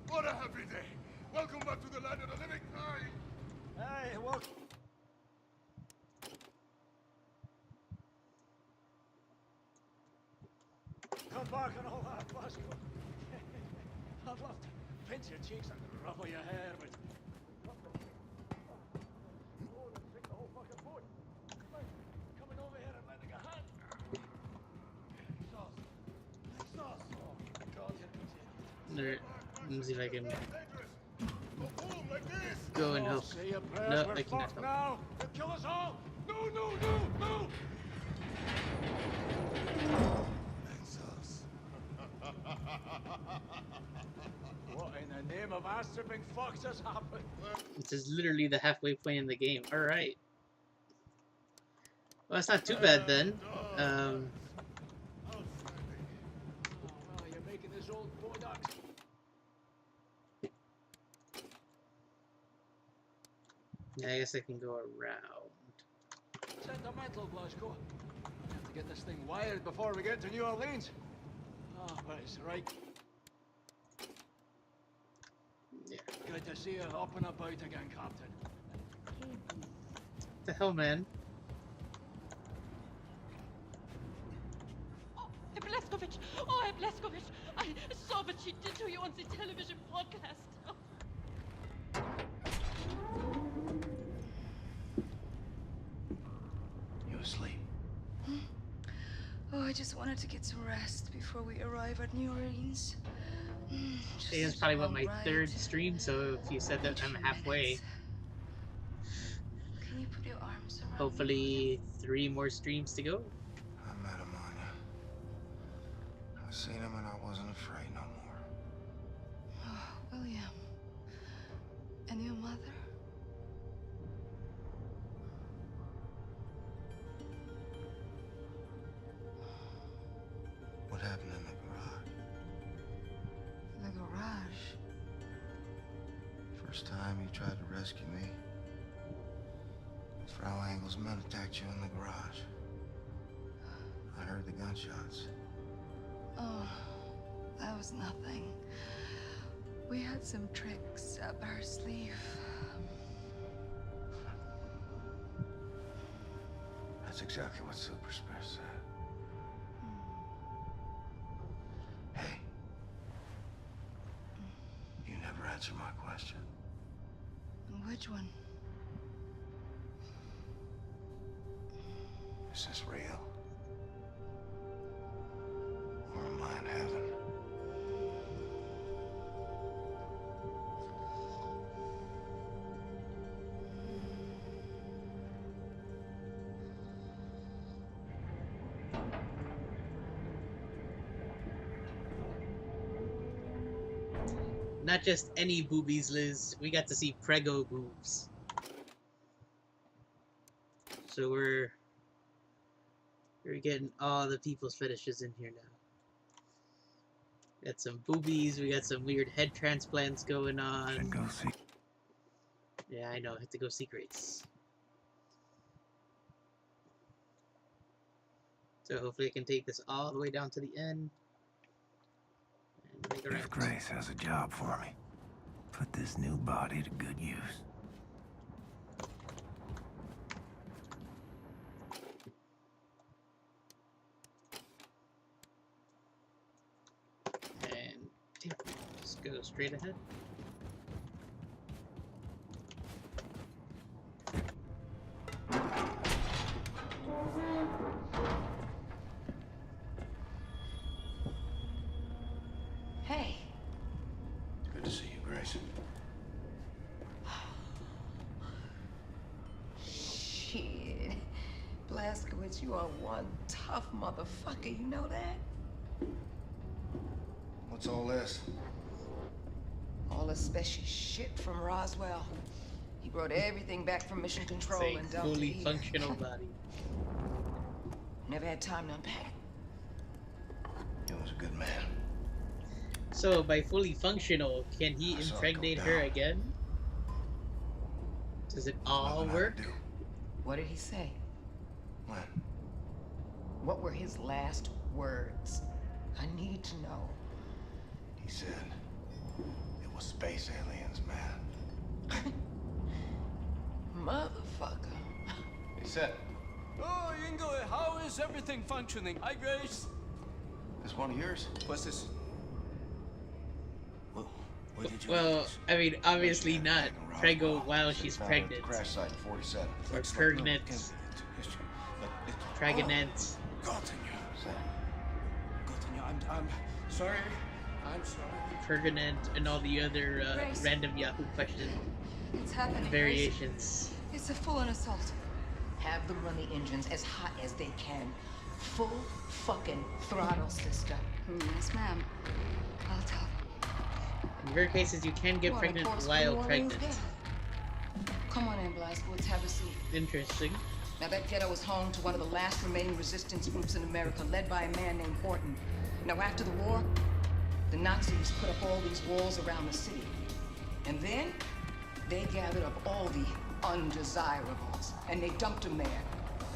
What a happy day! Welcome back to the land of the living. Hey, welcome. Come back and all that, Vasco. I'd love to pinch your cheeks and ruffle your hair, but... Coming over here and lending a hand. There, let me see if I can go and help. No, I cannot help. Now. They'll kill us all. No, no, no, no. What in the name of ass-tripping fucks has happened? This is literally the halfway point in the game. Alright. Well, that's not too bad then. Oh, you're making this old bollocks. Yeah, I guess I can go around. Sentimental, Blasco. We have to get this thing wired before we get to New Orleans. Oh, but it's right. Yeah. Good to see you up and about again, Captain. What the hell, man? Blazkowicz! Oh, Blazkowicz! I saw what she did to you on the television broadcast. You asleep? Oh, I just wanted to get some rest before we arrive at New Orleans. It's probably about my third stream, so if you said that I'm halfway. Can you put your arms around me? Hopefully 3 more streams to go. I met him, Anya. I seen him and I wasn't afraid no more. Oh, William. And your mother? What happened in the garage? The garage? First time you tried to rescue me, Frau Engel's men attacked you in the garage. I heard the gunshots. Oh, that was nothing. We had some tricks up our sleeve. That's exactly what Super Spare said. Hey. You never answered my question. Which one? Is this real? Or am I in heaven? Not just any boobies, Liz. We got to see Prego boobs. So we're getting all the people's fetishes in here now. Got some boobies, we got some weird head transplants going on. Should go see. Yeah, I know, I have to go see Grace. So hopefully I can take this all the way down to the end. And make a If right. Grace has a job for me, put this new body to good use. And yeah, just go straight ahead. Hey. Good to see you, Grace. Shit. Blazkowicz, you are one tough motherfucker, you know that? What's all this? All the special shit from Roswell. He brought everything back from Mission Control It's a and dumped it fully here. functional body. Never had time to unpack. He was a good man. So, by fully functional, can he I saw it go impregnate her down. again? Does it all Nothing I work? could do. What did he say? When? What were his last words? I need to know. He said it was space aliens, man. Motherfucker. He said, Oh, Ingo, how is everything functioning? Hi, Grace. this one of yours? What's this? Well, where did you Well, get this? I mean, obviously Yeah, not back in Roswell. prego while Said she's found it at pregnant. the crash site in 47. Or Looks like no, it pregnant. can't be into history. But it- Pregnant. Oh, continue. Say, Continue. I'm sorry. I'm sorry. Pregnant, and all the other Grace. random Yahoo question It's happening. variations. It's a full-on assault. Have them run the engines as hot as they can. Full fucking throttle, sister. Yes, ma'am. I'll tell them. In rare cases, you can get What, pregnant of course, while New Orleans pregnant. ghetto. Come on in, Blazkowicz. Have a seat. Interesting. Now, that ghetto was home to one of the last remaining resistance groups in America, led by a man named Horton. Now, after the war, the Nazis put up all these walls around the city. And then, they gathered up all the undesirables, and they dumped them there.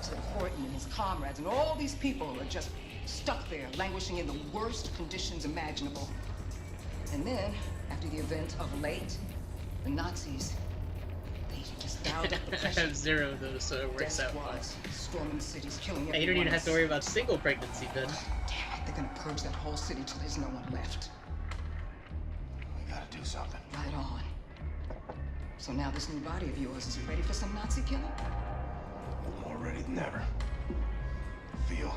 So that Horton and his comrades and all these people are just stuck there, languishing in the worst conditions imaginable. And then, after the event of late, the Nazis, they just dialed up the I pressure. have 0 of those, so it works Death out fine. squads storming cities, killing Hey, everyone. you don't even have to else. worry about single pregnancy then. Damn it, they're gonna purge that whole city till there's no one left. we gotta do something. Right on. So now this new body of yours, is it ready for some Nazi killing? More ready than ever. Feel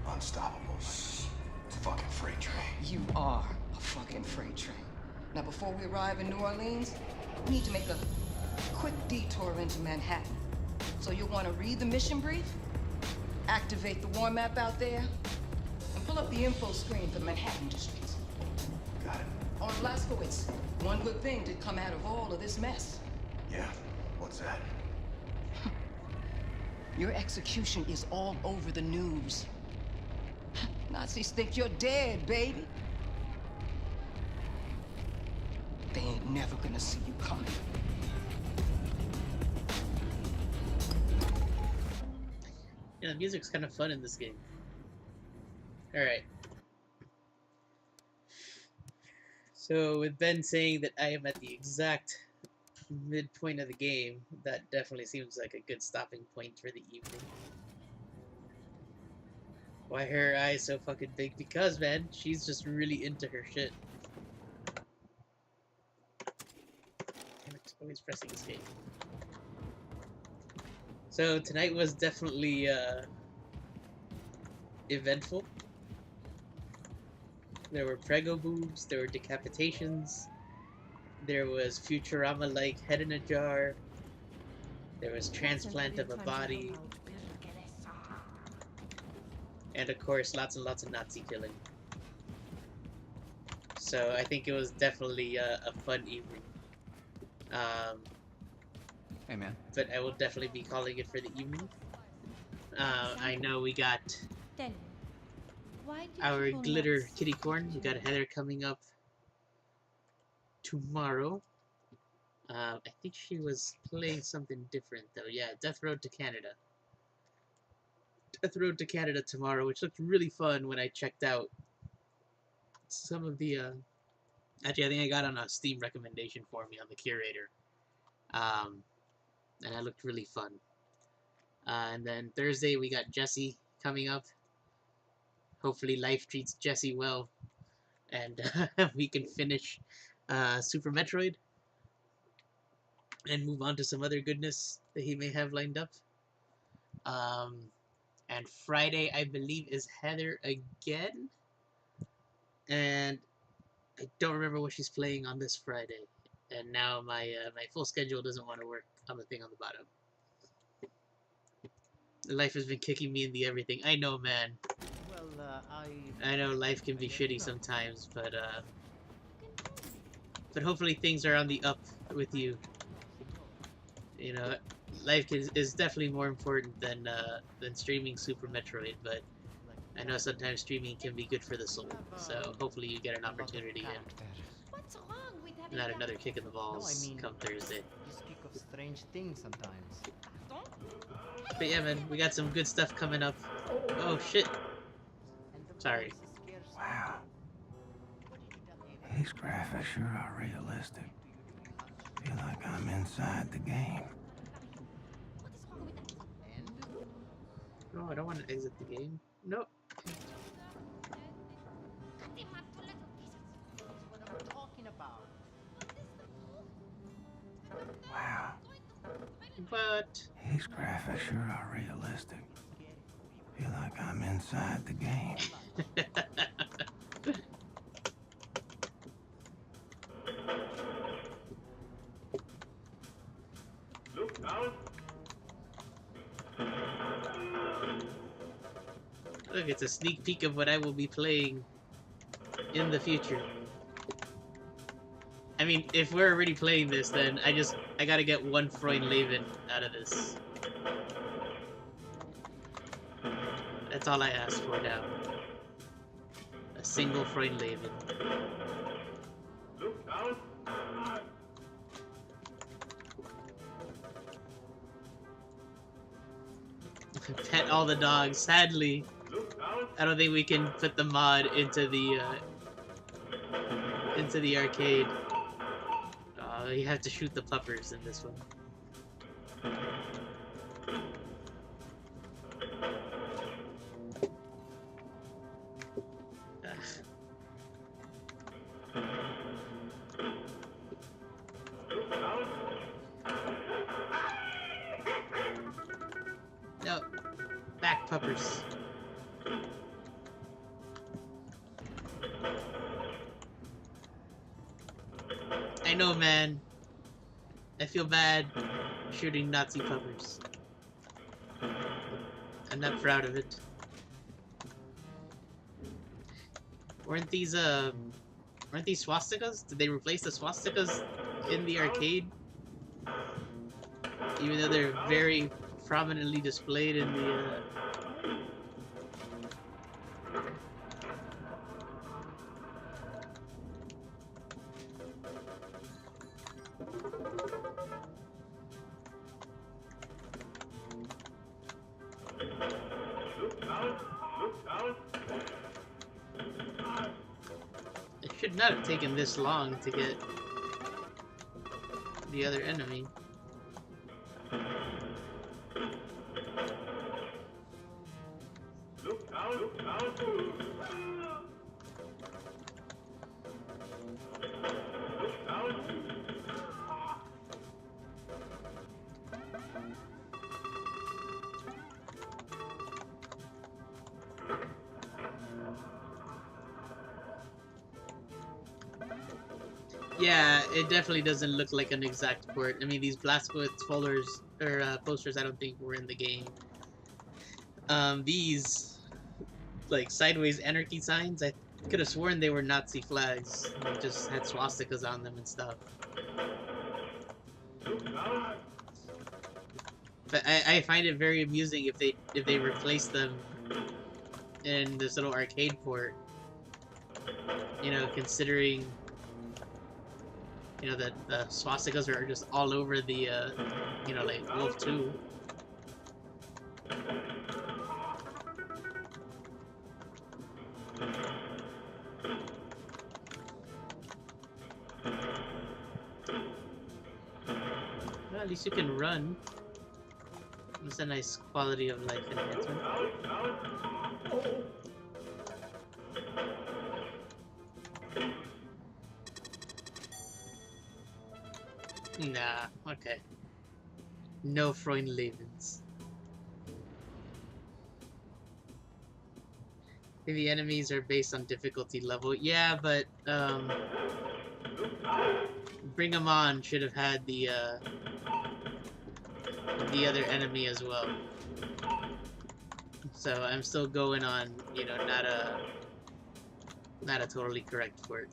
unstoppable. It's a fucking freight train. You are a fucking freight train. Now before we arrive in New Orleans, we need to make a quick detour into Manhattan. So you'll want to read the mission brief, activate the war map out there, and pull up the info screen for the Manhattan districts. Got it. On Blaskowitz, one good thing did come out of all of this mess. Yeah, what's that? Your execution is all over the news. Nazis think you're dead, baby. They ain't never gonna see you coming. Yeah, the music's kind of fun in this game. Alright. So, with Ben saying that I am at the exact midpoint of the game, that definitely seems like a good stopping point for the evening. Why are her eyes so fucking big? Because, man, she's just really into her shit. Damn it, always pressing escape. So, tonight was definitely, eventful. There were prego boobs, there were decapitations, there was Futurama-like head in a jar, there was transplant of a body, and of course lots and lots of Nazi killing. So I think it was definitely a fun evening. Hey man. But I will definitely be calling it for the evening. I know we got our glitter kitty corn. We got Heather coming up tomorrow. I think she was playing something different though. Yeah, Death Road to Canada. Death Road to Canada tomorrow, which looked really fun when I checked out some of the actually I think I got on a Steam recommendation for me on the curator. And that looked really fun. And then Thursday we got Jesse coming up. Hopefully life treats Jesse well, and we can finish Super Metroid and move on to some other goodness that he may have lined up. And Friday, I believe, is Heather again, and I don't remember what she's playing on this Friday. And now my my full schedule doesn't want to work on the thing on the bottom. Life has been kicking me in the everything. I know, man. Well, I know life can be shitty sometimes, but hopefully things are on the up with you. You know, life is definitely more important than streaming Super Metroid, but I know sometimes streaming can be good for the soul. So hopefully you get an opportunity What's wrong with having and not another kick in the balls come Thursday. you speak of strange things sometimes. But yeah, man, we got some good stuff coming up. Oh shit. Sorry. Wow. These graphics sure are realistic. Feel like I'm inside the game. No, I don't want to exit the game. Nope. Wow. But These graphics sure are realistic. Feel like I'm inside the game. Look down. look, it's a sneak peek of what I will be playing in the future. I mean, if we're already playing this, then I gotta get one Freundleben out of this. That's all I ask for now. A single Freundleben. Look down. Pet all the dogs. Sadly, Look down. I don't think we can put the mod into the arcade. You have to shoot the puppers in this one. No, back puppers. I know, man. I feel bad shooting Nazi puppers. I'm not proud of it. Weren't these swastikas? Did they replace the swastikas in the arcade? Even though they're very prominently displayed in the It should not have taken this long to get the other enemy. Yeah, it definitely doesn't look like an exact port. I mean, these Blazkowicz folders or posters, I don't think were in the game. These like sideways anarchy signs, I could have sworn they were Nazi flags. They just had swastikas on them and stuff. But I find it very amusing if they replace them in this little arcade port. You know, considering you know that the swastikas are just all over the you know, like Wolf 2. Well, at least you can run. It's a nice quality of life enhancement. Nah, okay. No Freundlebens. The enemies are based on difficulty level. Yeah, but Bring 'em On should have had the other enemy as well. So I'm still going on, you know, not a totally correct port.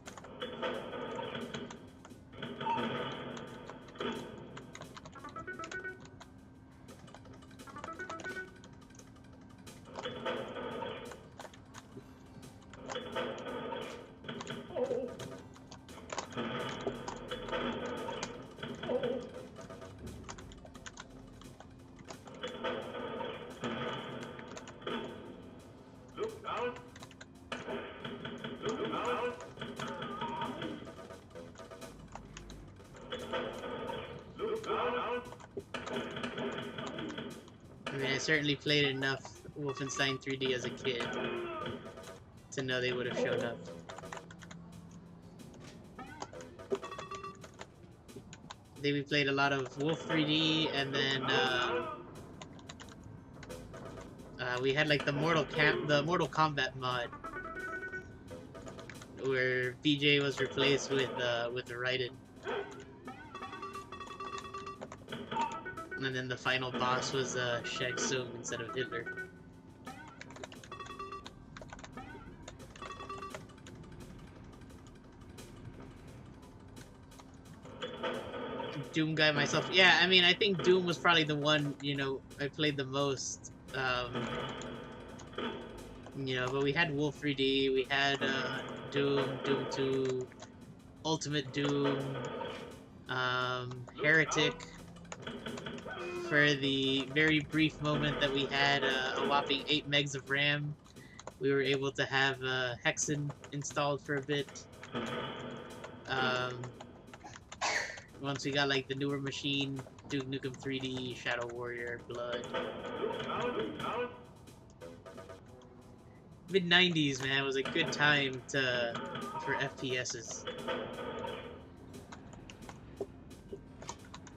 I mean, I certainly played enough Wolfenstein 3D as a kid to know they would have shown up. We played a lot of Wolf 3D, and then we had like the Mortal Kombat mod, where BJ was replaced with Raiden. And then the final boss was Shang Tsung instead of Hitler. Doom guy myself. Yeah, I mean, I think Doom was probably the one, you know, I played the most. You know, but we had Wolf 3D, we had Doom, Doom 2, Ultimate Doom, Heretic. For the very brief moment that we had a whopping 8 megs of RAM, we were able to have Hexen installed for a bit. Once we got like the newer machine, Duke Nukem 3D, Shadow Warrior, Blood. Mid-90s, man, was a good time for FPSs.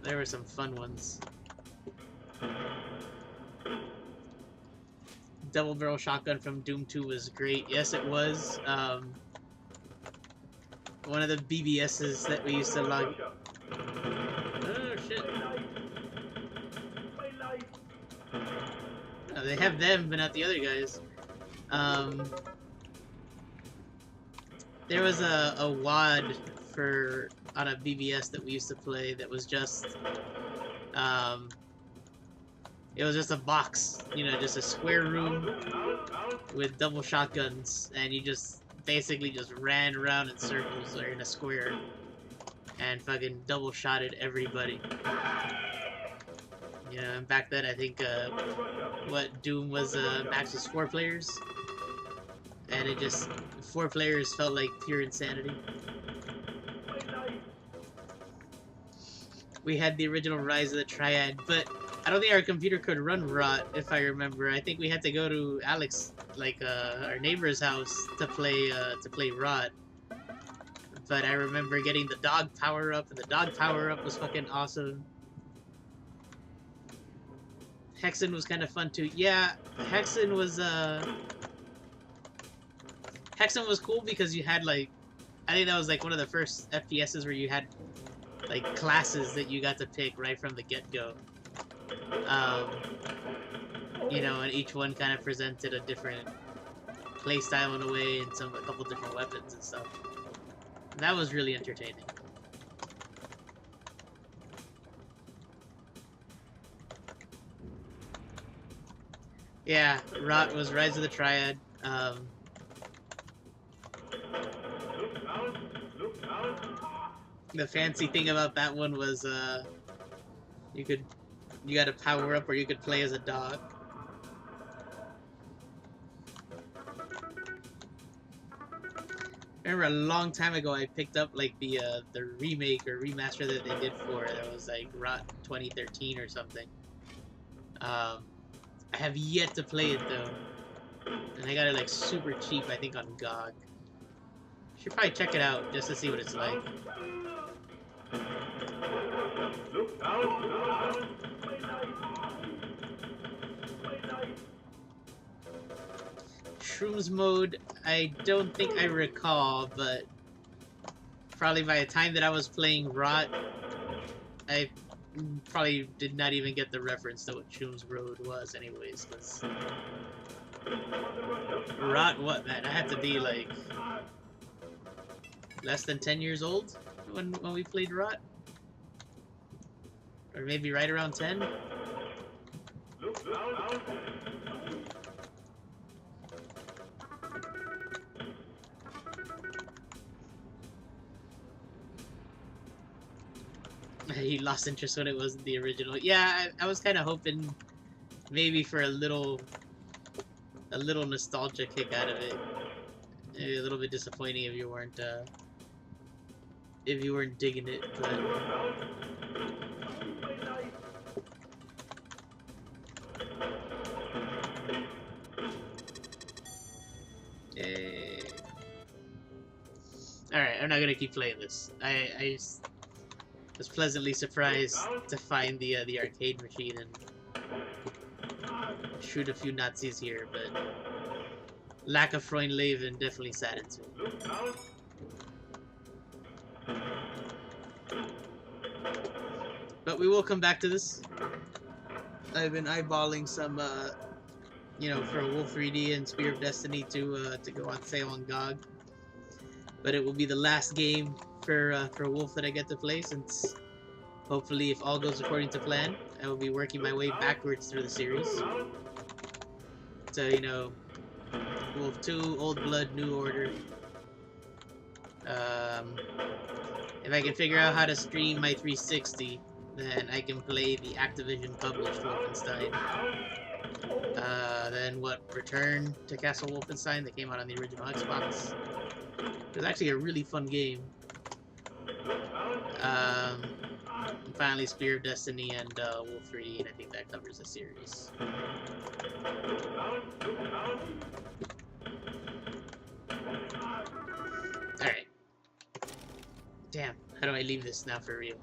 There were some fun ones. Double barrel shotgun from Doom 2 was great. Yes, it was. One of the BBSs that we used to log. Oh No, they have them, but not the other guys. There was a WAD for on a BBS that we used to play that was just it was just a box, you know, just a square room with double shotguns, and you just basically just ran around in circles or in a square and fucking double shotted everybody. You know, and back then I think what Doom was max was 4 players, and it just 4 players felt like pure insanity. We had the original Rise of the Triad, but I don't think our computer could run Rot, if I remember. I think we had to go to Alex, like our neighbor's house, to play Rot. But I remember getting the dog power up, and the dog power up was fucking awesome. Hexen was kind of fun too. Yeah, Hexen was cool because you had like, I think that was like one of the first FPSs where you had like classes that you got to pick right from the get-go. You know, and each one kind of presented a different playstyle in a way, and a couple different weapons and stuff. That was really entertaining. Yeah, Rot was Rise of the Triad. The fancy thing about that one was you got to power up, or you could play as a dog. I remember a long time ago I picked up like the remake or remaster that they did for it. That was like Rot 2013 or something. I have yet to play it though, and I got it like super cheap, I think on GOG. Should probably check it out just to see what it's like. Shrooms mode, I don't think I recall, but probably by the time that I was playing Rot, I probably did not even get the reference to what Shrooms mode was anyways, because Rot, what, man? I had to be like less than 10 years old when we played Rot? Or maybe right around 10? He lost interest when it wasn't the original. Yeah, I was kind of hoping maybe for a little nostalgia kick out of it. Maybe a little bit disappointing if you weren't digging it, but alright, I'm not gonna keep playing this. I was pleasantly surprised to find the arcade machine and shoot a few Nazis here, but lack of Freundleben definitely saddens me. But we will come back to this. I've been eyeballing some, you know, for Wolf 3D and Spear of Destiny to go on sale on GOG. But it will be the last game for Wolf that I get to play, since hopefully, if all goes according to plan, I will be working my way backwards through the series. So, you know, Wolf 2, Old Blood, New Order. If I can figure out how to stream my 360, then I can play the Activision published Wolfenstein. Then what? Return to Castle Wolfenstein that came out on the original Xbox. It was actually a really fun game. And finally, Spear of Destiny and Wolf 3D, and I think that covers the series. Alright. Damn, how do I leave this now for real?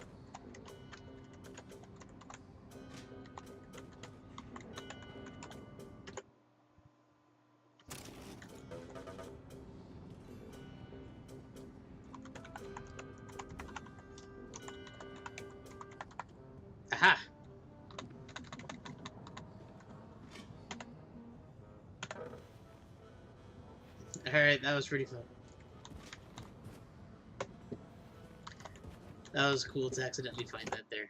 Aha! Alright, that was pretty fun. That was cool to accidentally find that there.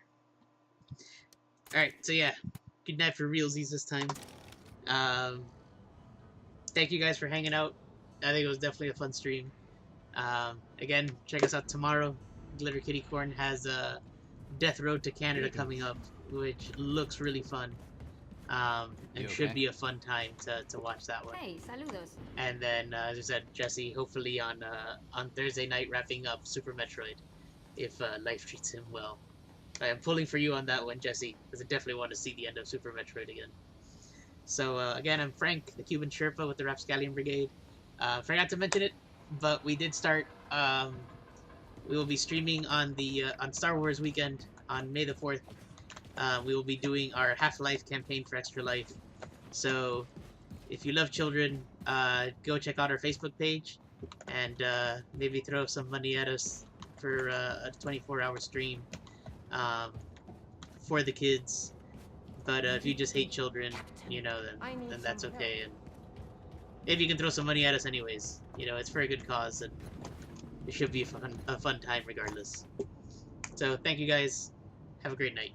Alright, so yeah. Good night for realsies this time. Thank you guys for hanging out. I think it was definitely a fun stream. Again, check us out tomorrow. Glitter Kitty Corn has Death Road to Canada coming up, which looks really fun. And should be a fun time to watch that one. Hey, saludos. And then, as I said, Jesse, hopefully on Thursday night, wrapping up Super Metroid, if life treats him well. I am pulling for you on that one, Jesse, because I definitely want to see the end of Super Metroid again. So, again, I'm Frank, the Cuban Sherpa with the Rapscallion Brigade. Forgot to mention it, but we did start, we will be streaming on the, on Star Wars weekend on May the 4th. We will be doing our Half-Life campaign for Extra Life. So, if you love children, go check out our Facebook page and maybe throw some money at us for a 24-hour stream for the kids. But if you just hate children, you know, then that's okay. And if you can throw some money at us anyways, you know, it's for a good cause, and it should be a fun time regardless. So, thank you guys. Have a great night.